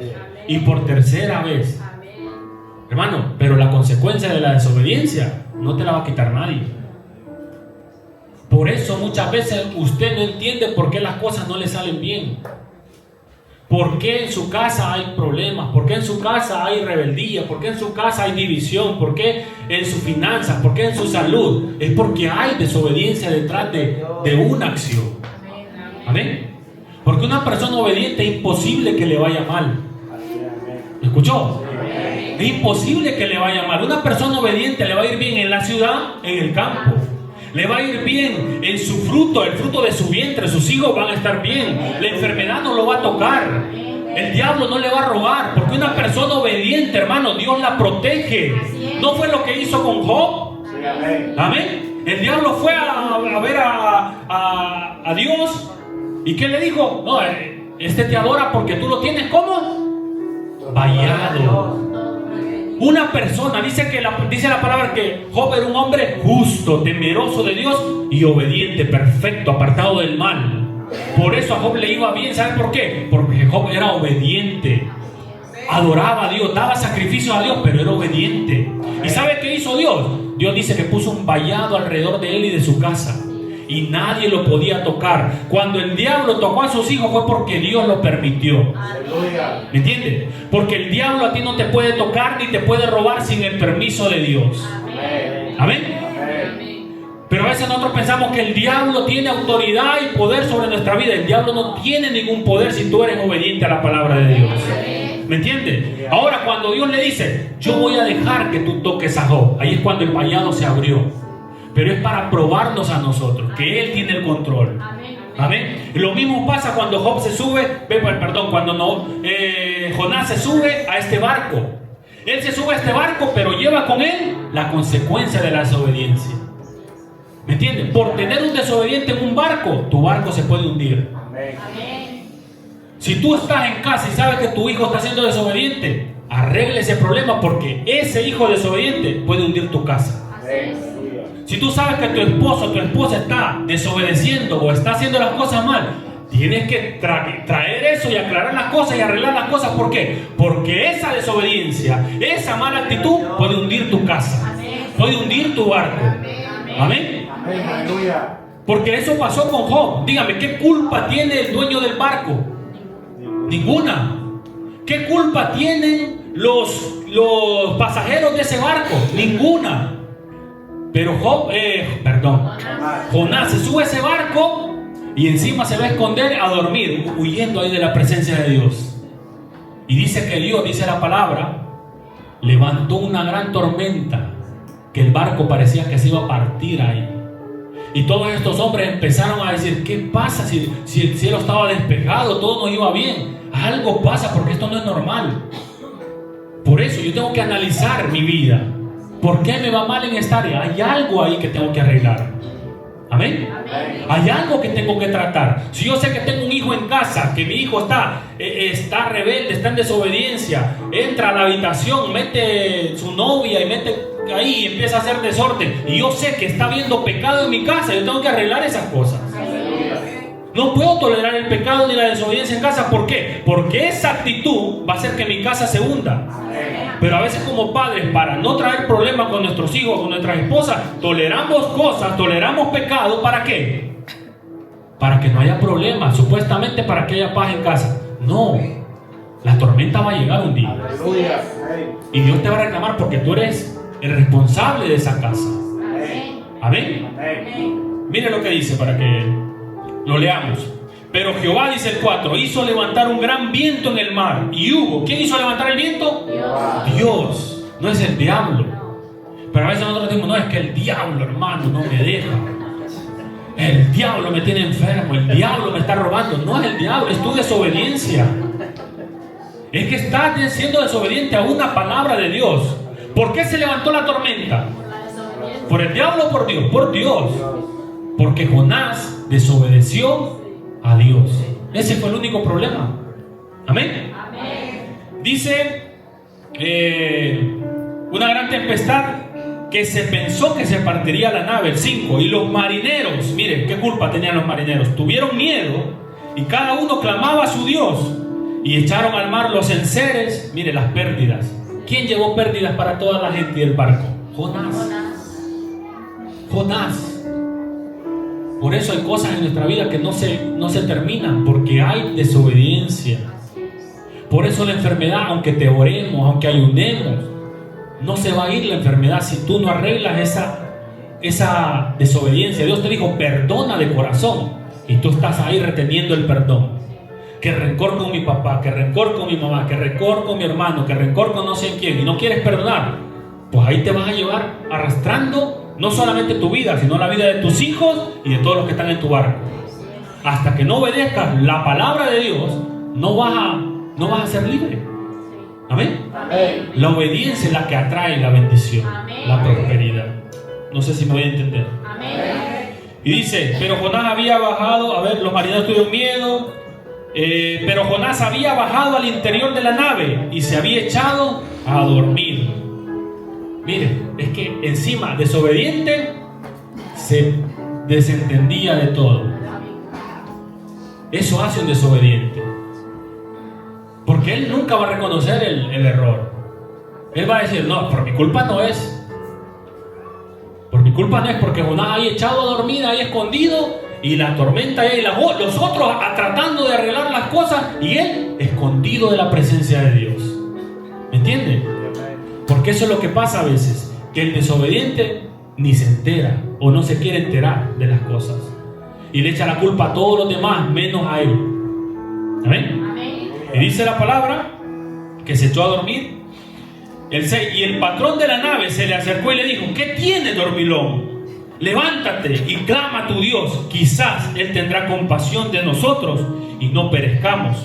Speaker 1: y por tercera vez. Hermano, pero la consecuencia de la desobediencia no te la va a quitar nadie. Por eso muchas veces usted no entiende por qué las cosas no le salen bien. ¿Por qué en su casa hay problemas? ¿Por qué en su casa hay rebeldía? ¿Por qué en su casa hay división? ¿Por qué en sus finanzas? ¿Por qué en su salud? Es porque hay desobediencia detrás de una acción. Amén. Porque una persona obediente es imposible que le vaya mal. ¿Me escuchó? Es imposible que le vaya mal. Una persona obediente le va a ir bien en la ciudad, en el campo. Le va a ir bien en su fruto, el fruto de su vientre. Sus hijos van a estar bien. La enfermedad no lo va a tocar. El diablo no le va a robar. Porque una persona obediente, hermano, Dios la protege. ¿No fue lo que hizo con Job? Amén. El diablo fue a ver a Dios. ¿Y qué le dijo? No, este te adora porque tú lo tienes como vallado. Una persona, dice la palabra que Job era un hombre justo, temeroso de Dios y obediente, perfecto, apartado del mal. Por eso a Job le iba bien. ¿Saben por qué? Porque Job era obediente, adoraba a Dios, daba sacrificios a Dios, pero era obediente. ¿Y sabe qué hizo Dios? Dios dice que puso un vallado alrededor de él y de su casa. Y nadie lo podía tocar. Cuando el diablo tocó a sus hijos fue porque Dios lo permitió. ¿Me entiendes? Porque el diablo a ti no te puede tocar ni te puede robar sin el permiso de Dios. Amén. Pero a veces nosotros pensamos que el diablo tiene autoridad y poder sobre nuestra vida. El diablo no tiene ningún poder si tú eres obediente a la palabra de Dios. ¿Me entiendes? Ahora cuando Dios le dice, yo voy a dejar que tú toques a Job, ahí es cuando el vallado se abrió. Pero es para probarnos a nosotros que Él tiene el control. Amén. Lo mismo pasa cuando Job se sube, Jonás se sube a este barco. Él se sube a este barco, pero lleva con él la consecuencia de la desobediencia. ¿Me entiendes? Por tener un desobediente en un barco, tu barco se puede hundir. Si tú estás en casa y sabes que tu hijo está siendo desobediente, arregle ese problema porque ese hijo desobediente puede hundir tu casa. Si tú sabes que tu esposo o tu esposa está desobedeciendo o está haciendo las cosas mal, Tienes que traer eso y aclarar las cosas y arreglar las cosas. ¿Por qué? Porque esa desobediencia, esa mala actitud puede hundir tu casa, puede hundir tu barco. Amén.
Speaker 2: Amén. Aleluya.
Speaker 1: Porque eso pasó con Job. Dígame, ¿qué culpa tiene el dueño del barco? Ninguna. ¿Qué culpa tienen los pasajeros de ese barco? Ninguna. Pero Jonás se sube a ese barco y encima se va a esconder a dormir, huyendo ahí de la presencia de Dios. Y dice que Dios, dice la palabra, levantó una gran tormenta, que el barco parecía que se iba a partir ahí. Y todos estos hombres empezaron a decir: ¿qué pasa si el cielo estaba despejado, todo nos iba bien? Algo pasa, porque esto no es normal. Por eso yo tengo que analizar mi vida. ¿Por qué me va mal en esta área? Hay algo ahí que tengo que arreglar. Amén. Hay algo que tengo que tratar. Si yo sé que tengo un hijo en casa, que mi hijo está rebelde, está en desobediencia, entra a la habitación, mete su novia y mete ahí y empieza a hacer desorden, y yo sé que está habiendo pecado en mi casa, yo tengo que arreglar esas cosas. No puedo tolerar el pecado ni la desobediencia en casa. ¿Por qué? Porque esa actitud va a hacer que mi casa se hunda. Pero a veces, como padres, para no traer problemas con nuestros hijos, con nuestras esposas, toleramos cosas, toleramos pecado. ¿Para qué? Para que no haya problemas, supuestamente para que haya paz en casa. No, la tormenta va a llegar un día.
Speaker 2: Aleluya.
Speaker 1: Y Dios te va a reclamar, porque tú eres el responsable de esa casa. Amén. Mire lo que dice para que lo leamos. Pero Jehová, dice el 4, hizo levantar un gran viento en el mar, y hubo. ¿Quién hizo levantar el viento? Dios. No es el diablo. Pero a veces nosotros decimos: no, es que el diablo, hermano, no me deja. El diablo me tiene enfermo, el diablo me está robando. No es el diablo, es tu desobediencia. Es que estás siendo desobediente a una palabra de Dios. ¿Por qué se levantó la tormenta? ¿Por el diablo o por Dios? Por Dios. Porque Jonás desobedeció a Dios. Ese fue el único problema. Amén. Dice una gran tempestad, que se pensó que se partiría la nave. El 5. Y los marineros, miren qué culpa tenían los marineros, tuvieron miedo, y cada uno clamaba a su Dios, y echaron al mar los enseres. Mire las pérdidas. ¿Quién llevó pérdidas para toda la gente del barco? Jonás. Por eso hay cosas en nuestra vida que no se terminan, porque hay desobediencia. Por eso la enfermedad, aunque te oremos, aunque ayunemos, no se va a ir la enfermedad si tú no arreglas esa desobediencia. Dios te dijo: perdona de corazón, y tú estás ahí reteniendo el perdón. Que rencor con mi papá, que rencor con mi mamá, que rencor con mi hermano, que rencor con no sé quién, y no quieres perdonar. Pues ahí te vas a llevar arrastrando no solamente tu vida, sino la vida de tus hijos y de todos los que están en tu barco. Hasta que no obedezcas la palabra de Dios, no vas a ser libre. Amén. La obediencia es la que atrae la bendición, la prosperidad. No sé si me voy a entender. Y dice: pero Jonás había bajado. A ver, los marineros tuvieron miedo. Pero Jonás había bajado al interior de la nave y se había echado a dormir. Mire, es que encima, desobediente, se desentendía de todo. Eso hace un desobediente, porque él nunca va a reconocer el error. Él va a decir: no, por mi culpa no es. Por mi culpa no es, porque Jonás ahí echado a dormir, ahí escondido, y la tormenta ahí, los otros tratando de arreglar las cosas, y él escondido de la presencia de Dios. ¿Me entiende? Porque eso es lo que pasa a veces, que el desobediente ni se entera o no se quiere enterar de las cosas, y le echa la culpa a todos los demás menos a él. Amén. Y dice la palabra que se echó a dormir. El 6. Y el patrón de la nave se le acercó y le dijo: ¿qué tiene, dormilón? Levántate y clama a tu Dios, quizás Él tendrá compasión de nosotros y no perezcamos.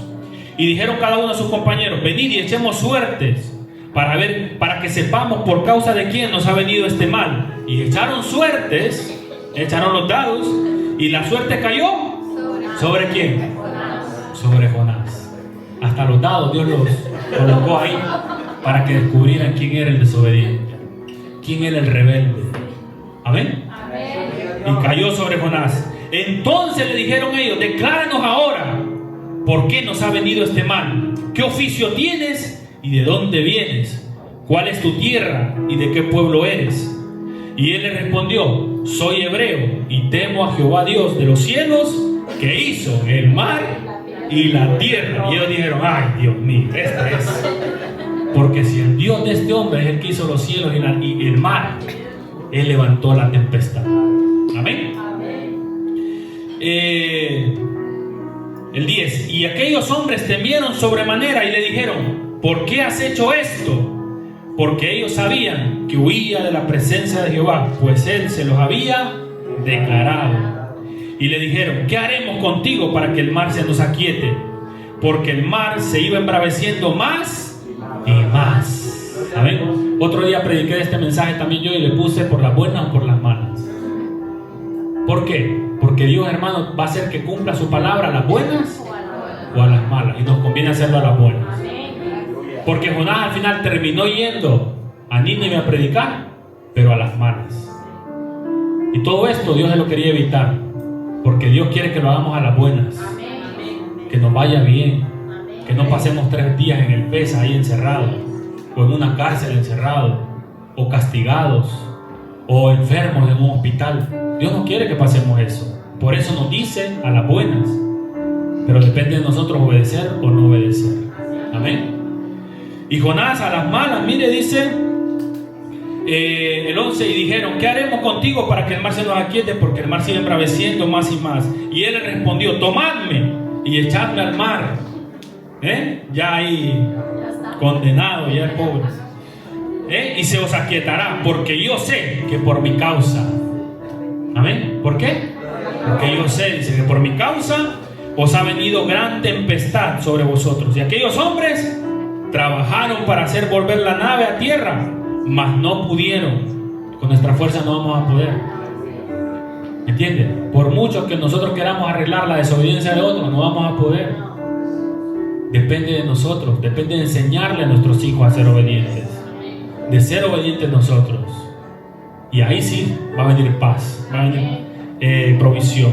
Speaker 1: Y dijeron cada uno a sus compañeros: venid y echemos suertes para que sepamos por causa de quién nos ha venido este mal. Y echaron suertes, echaron los dados, y la suerte cayó ¿sobre quién? Sobre Jonás. Hasta los dados Dios los colocó ahí para que descubrieran quién era el desobediente, quién era el rebelde. Amén. Y cayó sobre Jonás. Entonces le dijeron ellos: decláranos ahora, ¿por qué nos ha venido este mal? ¿Qué oficio tienes y de dónde vienes? ¿Cuál es tu tierra y de qué pueblo eres? Y él le respondió: soy hebreo y temo a Jehová Dios de los cielos, que hizo el mar y la tierra. Y ellos dijeron: ay, Dios mío, este es. Porque si el Dios de este hombre es el que hizo los cielos y el mar, él levantó la tempestad. Amén. El 10. Y aquellos hombres temieron sobremanera y le dijeron: ¿por qué has hecho esto? Porque ellos sabían que huía de la presencia de Jehová, pues él se los había declarado. Y le dijeron: ¿qué haremos contigo para que el mar se nos aquiete? Porque el mar se iba embraveciendo más y más. ¿Saben? Otro día prediqué este mensaje también yo y le puse: por las buenas o por las malas. ¿Por qué? Porque Dios, hermano, va a hacer que cumpla su palabra a las buenas o a las malas, y nos conviene hacerlo a las buenas. Porque Jonás al final terminó yendo a Nínive a predicar, pero a las malas. Y todo esto Dios se lo quería evitar, porque Dios quiere que lo hagamos a las buenas, que nos vaya bien, que no pasemos 3 días en el PES ahí encerrados, o en una cárcel encerrados, o castigados, o enfermos en un hospital. Dios no quiere que pasemos eso. Por eso nos dice a las buenas, pero depende de nosotros obedecer o no obedecer. Amén. Y Jonás a las malas, mire, dice el 11: y dijeron: ¿qué haremos contigo para que el mar se nos aquiete? Porque el mar sigue embraveciendo más y más. Y él le respondió: tomadme y echadme al mar. Ya ahí condenado, ya el pobre. Y se os aquietará, porque yo sé que por mi causa. Amén. ¿Por qué? Porque yo sé, dice, que por mi causa os ha venido gran tempestad sobre vosotros. Y aquellos hombres trabajaron para hacer volver la nave a tierra, mas no pudieron. Con nuestra fuerza no vamos a poder. ¿Entienden? Por mucho que nosotros queramos arreglar la desobediencia de otros, no vamos a poder. Depende de nosotros, depende de enseñarle a nuestros hijos a ser obedientes, de ser obedientes nosotros. Y ahí sí va a venir paz, va a venir provisión.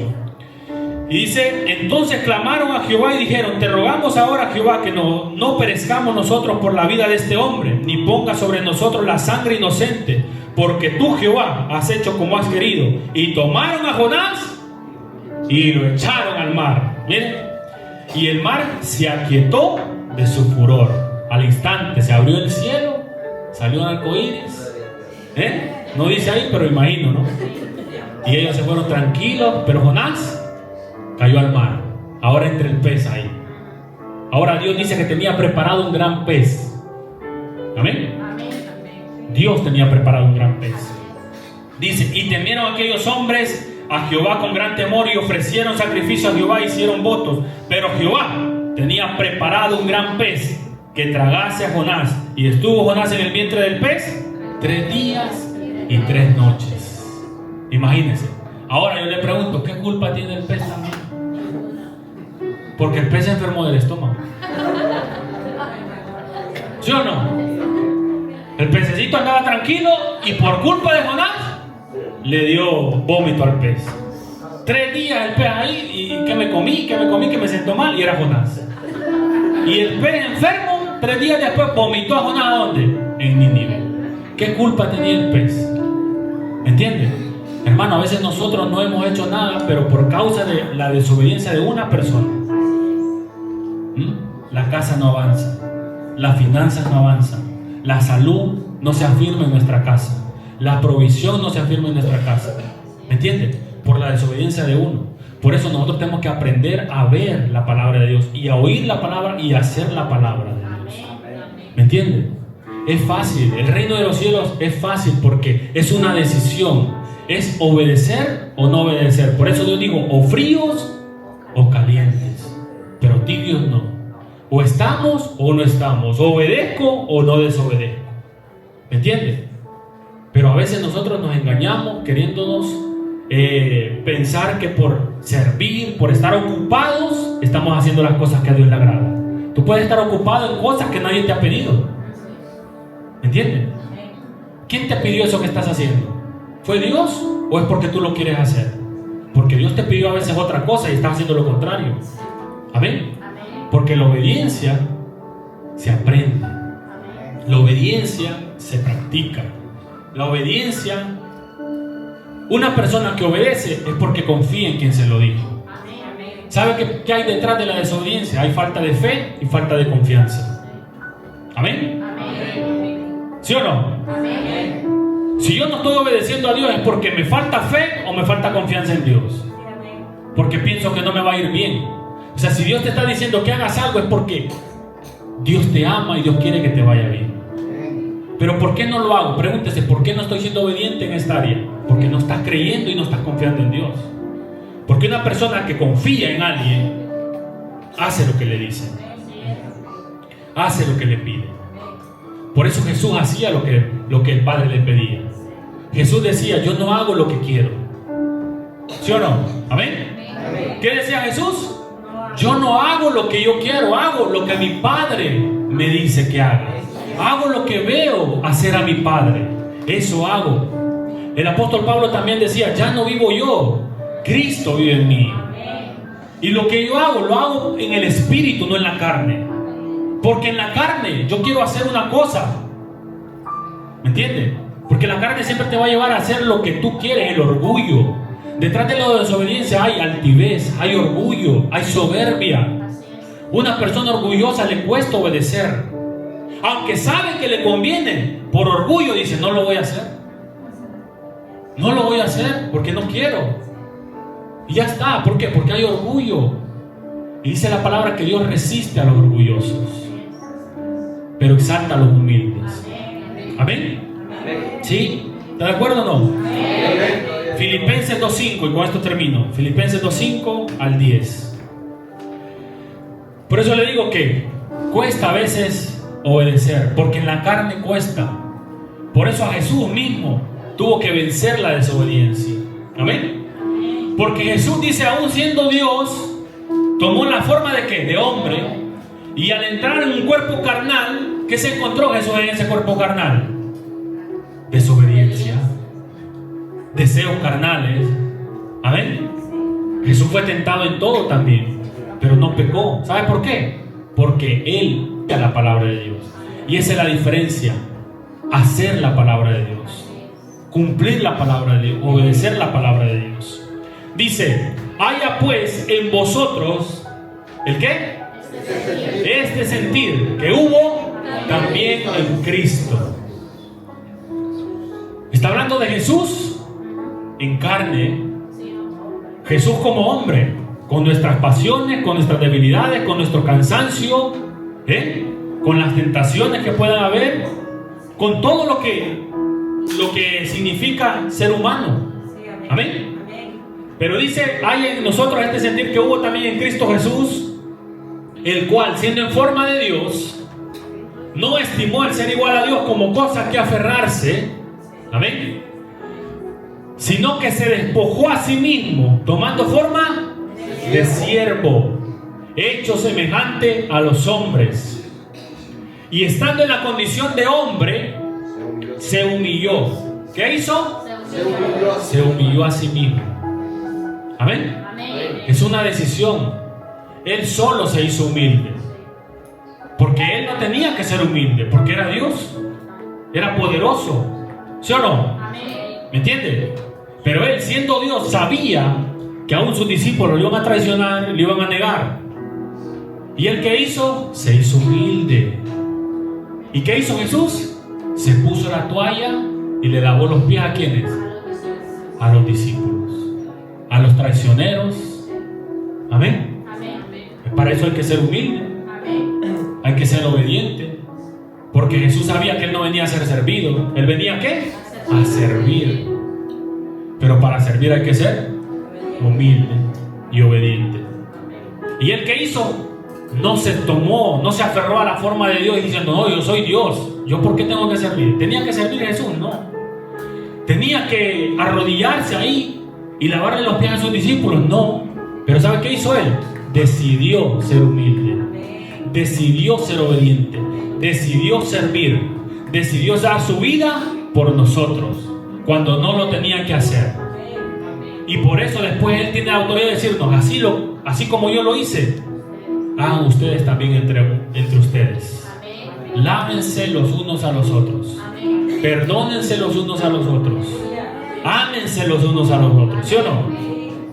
Speaker 1: Y dice: entonces clamaron a Jehová y dijeron: te rogamos ahora, Jehová, que no perezcamos nosotros por la vida de este hombre, ni ponga sobre nosotros la sangre inocente, porque tú, Jehová, has hecho como has querido. Y tomaron a Jonás y lo echaron al mar. Miren, y el mar se aquietó de su furor. Al instante se abrió el cielo, salió un arcoíris. No dice ahí, pero imagino, ¿no? Y ellos se fueron tranquilos, pero Jonás cayó al mar. Ahora entre el pez ahí. Ahora Dios dice que tenía preparado un gran pez. Amén. Dios tenía preparado un gran pez. Dice: y temieron aquellos hombres a Jehová con gran temor, y ofrecieron sacrificio a Jehová, y hicieron votos. Pero Jehová tenía preparado un gran pez que tragase a Jonás. Y estuvo Jonás en el vientre del pez 3 días y 3 noches. Imagínense. Ahora yo le pregunto: ¿qué culpa tiene el pez también? Porque el pez se enfermó del estómago. ¿Sí o no? El pececito andaba tranquilo y por culpa de Jonás le dio vómito al pez. 3 días el pez ahí, y que me comí, que me sentó mal, y era Jonás. Y el pez enfermo, 3 días después vomitó a Jonás. ¿A dónde? En Nínive. ¿Qué culpa tenía el pez? ¿Me entiendes? Hermano, a veces nosotros no hemos hecho nada, pero por causa de la desobediencia de una persona, la casa no avanza, las finanzas no avanzan, la salud no se afirma en nuestra casa, la provisión no se afirma en nuestra casa. ¿Me entiendes? Por la desobediencia de uno. Por eso nosotros tenemos que aprender a ver la palabra de Dios, y a oír la palabra y a hacer la palabra de Dios. ¿Me entiendes? Es fácil. El reino de los cielos es fácil porque es una decisión. Es obedecer o no obedecer. Por eso yo digo: o fríos o calientes, pero tibios no. O estamos o no estamos, obedezco o no desobedezco. ¿Me entiendes? Pero a veces nosotros nos engañamos queriéndonos pensar que por servir, por estar ocupados, estamos haciendo las cosas que a Dios le agrada. Tú puedes estar ocupado en cosas que nadie te ha pedido. ¿Me entiendes? ¿Quién te pidió eso que estás haciendo? ¿Fue Dios o es porque tú lo quieres hacer? Porque Dios te pidió a veces otra cosa y estás haciendo lo contrario. Amén. Porque la obediencia se aprende. La obediencia se practica. La obediencia, una persona que obedece es porque confía en quien se lo dijo. ¿Sabe qué hay detrás de la desobediencia? Hay falta de fe y falta de confianza. Amén. ¿Sí o no? Si yo no estoy obedeciendo a Dios es porque me falta fe o me falta confianza en Dios. Porque pienso que no me va a ir bien. O sea, si Dios te está diciendo que hagas algo es porque Dios te ama y Dios quiere que te vaya bien. Pero ¿por qué no lo hago? Pregúntese, ¿por qué no estoy siendo obediente en esta área? Porque no estás creyendo y no estás confiando en Dios. Porque una persona que confía en alguien hace lo que le dice, hace lo que le pide. Por eso Jesús hacía lo que el Padre le pedía. Jesús decía, yo no hago lo que quiero. ¿Sí o no? ¿Amén? ¿Qué decía Jesús? Yo no hago lo que yo quiero, hago lo que mi Padre me dice que haga. Hago lo que veo hacer a mi Padre. Eso hago. El apóstol Pablo también decía, ya no vivo yo, Cristo vive en mí. Y lo que yo hago, lo hago en el Espíritu, no en la carne. Porque en la carne yo quiero hacer una cosa. ¿Me entiendes? Porque la carne siempre te va a llevar a hacer lo que tú quieres, el orgullo. Detrás de la desobediencia hay altivez, hay orgullo, hay soberbia. Una persona orgullosa le cuesta obedecer. Aunque sabe que le conviene, por orgullo dice, no lo voy a hacer. No lo voy a hacer porque no quiero. Y ya está. ¿Por qué? Porque hay orgullo. Y dice la palabra que Dios resiste a los orgullosos, pero exalta a los humildes. ¿Amén? ¿Sí? ¿Está de acuerdo o no? Filipenses 2.5, y con esto termino. Filipenses 2.5 al 10. Por eso le digo que cuesta a veces obedecer, porque en la carne cuesta. Por eso a Jesús mismo tuvo que vencer la desobediencia. ¿Amén? Porque Jesús dice, aún siendo Dios, tomó la forma de ¿qué? De hombre. Y al entrar en un cuerpo carnal, ¿qué se encontró Jesús en ese cuerpo carnal? Desobediencia, deseos carnales. Amén. Jesús fue tentado en todo también, pero no pecó. ¿Sabe por qué? Porque Él es la palabra de Dios. Y esa es la diferencia. Hacer la palabra de Dios, cumplir la palabra de Dios, obedecer la palabra de Dios. Dice, haya pues en vosotros ¿el qué? Este sentir que hubo también en Cristo. Está hablando de Jesús en carne. Jesús como hombre, con nuestras pasiones, con nuestras debilidades, con nuestro cansancio, con las tentaciones que puedan haber, con todo lo que significa ser humano. Amén. Pero dice, hay en nosotros este sentir que hubo también en Cristo Jesús, el cual, siendo en forma de Dios, no estimó el ser igual a Dios como cosa que aferrarse. Amén. Sino que se despojó a sí mismo, tomando forma de siervo, hecho semejante a los hombres. Y estando en la condición de hombre, se humilló. ¿Qué hizo? Se humilló a sí mismo. Amén. Es una decisión. Él solo se hizo humilde, porque Él no tenía que ser humilde, porque era Dios, era poderoso. ¿Sí o no? ¿Me entiende? Pero Él, siendo Dios, sabía que aún sus discípulos lo iban a traicionar, lo iban a negar. ¿Y Él qué hizo? Se hizo humilde. ¿Y qué hizo Jesús? Se puso la toalla y le lavó los pies ¿a quiénes? A los discípulos, a los traicioneros. Amén. Para eso hay que ser humilde. Hay que ser obediente. Porque Jesús sabía que Él no venía a ser servido. Él venía ¿a qué? A servir. Pero para servir hay que ser humilde y obediente. ¿Y Él qué hizo? No se aferró a la forma de Dios diciendo, no, yo soy Dios, ¿yo por qué tengo que servir? ¿Tenía que servir a Jesús? No. ¿Tenía que arrodillarse ahí y lavarle los pies a sus discípulos? No. Pero ¿sabe qué hizo Él? Decidió ser humilde, decidió ser obediente, decidió servir, decidió dar su vida por nosotros cuando no lo tenía que hacer. Y por eso después Él tiene la autoridad de decirnos, así como yo lo hice, hagan ustedes también entre ustedes. Lávense los unos a los otros. Perdónense los unos a los otros. Ámense los unos a los otros. ¿Sí o no?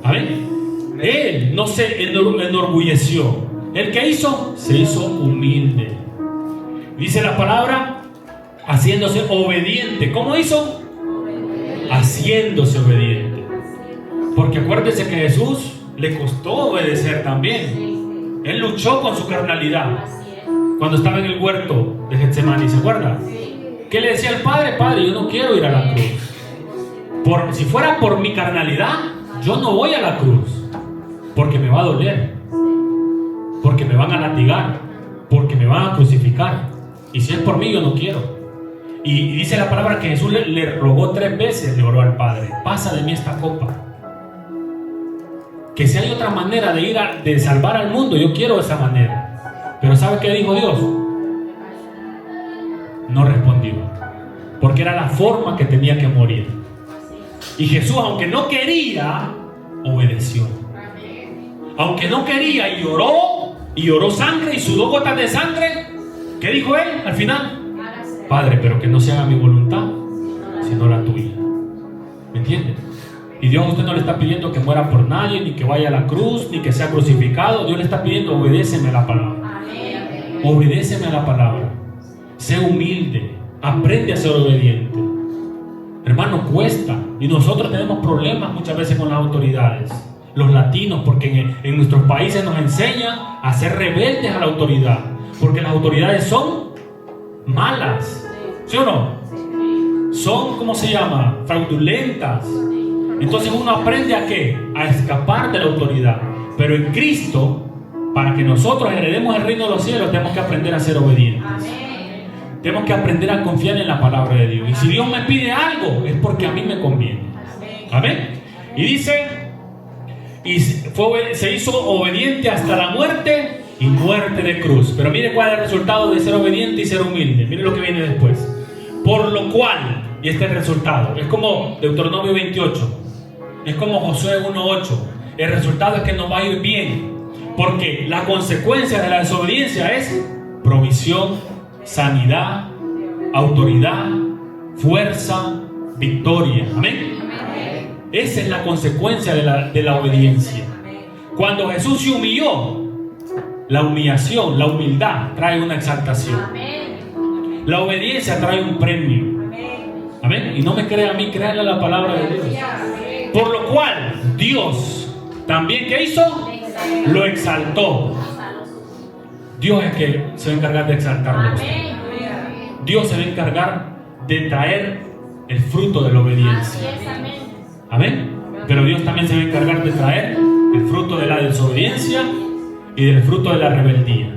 Speaker 1: ¿Amén? Él no se enorgulleció. ¿El que hizo? Se hizo humilde. Dice la palabra, haciéndose obediente. ¿Cómo hizo? Haciéndose obediente. Porque acuérdense que Jesús le costó obedecer también. Él luchó con su carnalidad cuando estaba en el huerto de Getsemaní. ¿Se acuerda? ¿Qué le decía al Padre? Padre, yo no quiero ir a la cruz. Si fuera por mi carnalidad, yo no voy a la cruz. Porque me va a doler. Porque me van a latigar. Porque me van a crucificar. Y si es por mí, yo no quiero. Y dice la palabra que Jesús le rogó 3 veces, le oró al Padre: pasa de mí esta copa. Que si hay otra manera de salvar al mundo, yo quiero esa manera. Pero ¿sabe qué dijo Dios? No respondió. Porque era la forma que tenía que morir. Y Jesús, aunque no quería, obedeció. Aunque no quería y lloró sangre y sudó gotas de sangre, ¿qué dijo Él al final? Padre, pero que no se haga mi voluntad, sino la tuya. ¿Me entiende? Y Dios a usted no le está pidiendo que muera por nadie, ni que vaya a la cruz, ni que sea crucificado. Dios le está pidiendo: obedéceme a la palabra. Obedéceme a la palabra. Sé humilde. Aprende a ser obediente. Hermano, cuesta. Y nosotros tenemos problemas muchas veces con las autoridades. Los latinos, porque en nuestros países nos enseñan a ser rebeldes a la autoridad. Porque las autoridades son malas. ¿Sí o no? Son, ¿cómo se llama? Fraudulentas. Entonces uno aprende ¿a qué? A escapar de la autoridad. Pero en Cristo, para que nosotros heredemos el reino de los cielos, tenemos que aprender a ser obedientes. Tenemos que aprender a confiar en la palabra de Dios. Y si Dios me pide algo, es porque a mí me conviene. Amén. Y dice, se hizo obediente hasta la muerte y muerte de cruz. Pero mire cuál es el resultado de ser obediente y ser humilde. Mire lo que viene después. Por lo cual, y este es el resultado, es como Deuteronomio 28, es como Josué 1:8. El resultado es que nos va a ir bien, porque la consecuencia de la desobediencia es provisión, sanidad, autoridad, fuerza, victoria. Amén. Esa es la consecuencia de la obediencia. Cuando Jesús se humilló, la humillación, la humildad trae una exaltación. La obediencia trae un premio. Amén. Y no me crea a mí, créanle a la palabra de Dios. Por lo cual Dios también, ¿qué hizo? Lo exaltó. Dios es que se va a encargar de exaltarlo. Dios se va a encargar de traer el fruto de la obediencia. Amén. Pero Dios también se va a encargar de traer el fruto de la desobediencia y del fruto de la rebeldía.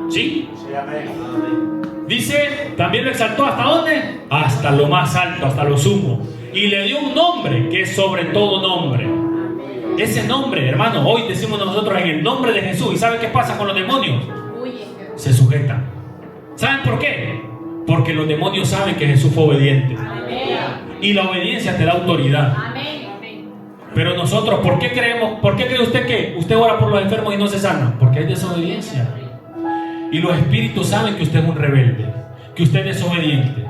Speaker 1: ¿Sí?
Speaker 2: Sí, amén.
Speaker 1: Dice, también lo exaltó ¿hasta dónde? Hasta lo más alto, hasta lo sumo. Y le dio un nombre que es sobre todo nombre. Ese nombre, hermano, hoy decimos nosotros en el nombre de Jesús. ¿Y saben qué pasa con los demonios? Se sujetan. ¿Saben por qué? Porque los demonios saben que Jesús fue obediente. Y la obediencia te da autoridad. Pero nosotros, ¿por qué creemos? ¿Por qué cree usted que usted ora por los enfermos y no se sana? Porque hay desobediencia. Y los espíritus saben que usted es un rebelde, que usted es desobediente.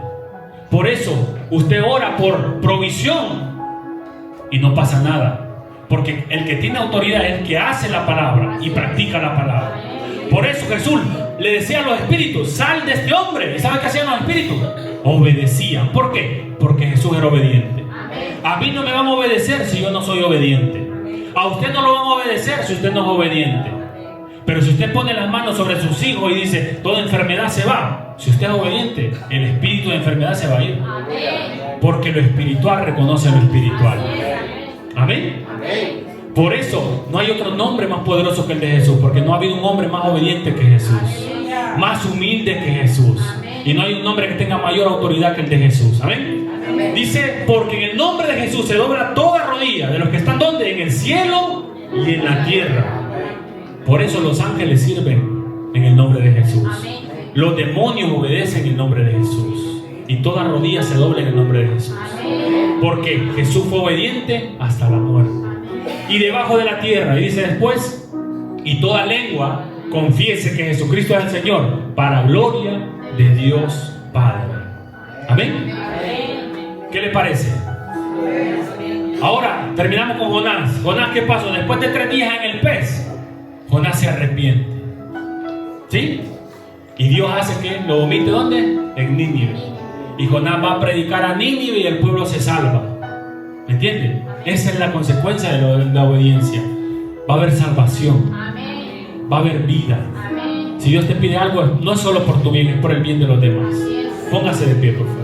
Speaker 1: Por eso usted ora por provisión y no pasa nada. Porque el que tiene autoridad es el que hace la palabra y practica la palabra. Por eso Jesús le decía a los espíritus: sal de este hombre. ¿Y saben qué hacían los espíritus? Obedecían. ¿Por qué? Porque Jesús era obediente. A mí no me van a obedecer si yo no soy obediente. A usted no lo van a obedecer si usted no es obediente. Pero si usted pone las manos sobre sus hijos y dice: toda enfermedad se va, si usted es obediente, el espíritu de enfermedad se va a ir. Porque lo espiritual reconoce lo espiritual. Amén. Por eso no hay otro nombre más poderoso que el de Jesús, porque no ha habido un hombre más obediente que Jesús, más humilde que Jesús, y no hay un nombre que tenga mayor autoridad que el de Jesús. Amén. Dice: porque en el nombre de Jesús se dobla toda rodilla de los que están donde, en el cielo y en la tierra. Por eso los ángeles sirven en el nombre de Jesús. Los demonios obedecen en el nombre de Jesús. Y toda rodilla se dobla en el nombre de Jesús. Porque Jesús fue obediente hasta la muerte. y debajo de la tierra. Y dice después, y toda lengua confiese que Jesucristo es el Señor, para gloria de Dios Padre. Amén. ¿Qué le parece? Ahora terminamos con Jonás. Jonás, ¿qué pasó? Después de 3 días en el pez, Jonás se arrepiente. ¿Sí? Y Dios hace que lo vomite, ¿dónde? En Nínive. Y Jonás va a predicar a Nínive y el pueblo se salva. ¿Me entienden? Esa es la consecuencia de la obediencia. Va a haber salvación. Va a haber vida. Si Dios te pide algo, no es solo por tu bien, es por el bien de los demás. Póngase de pie, por favor.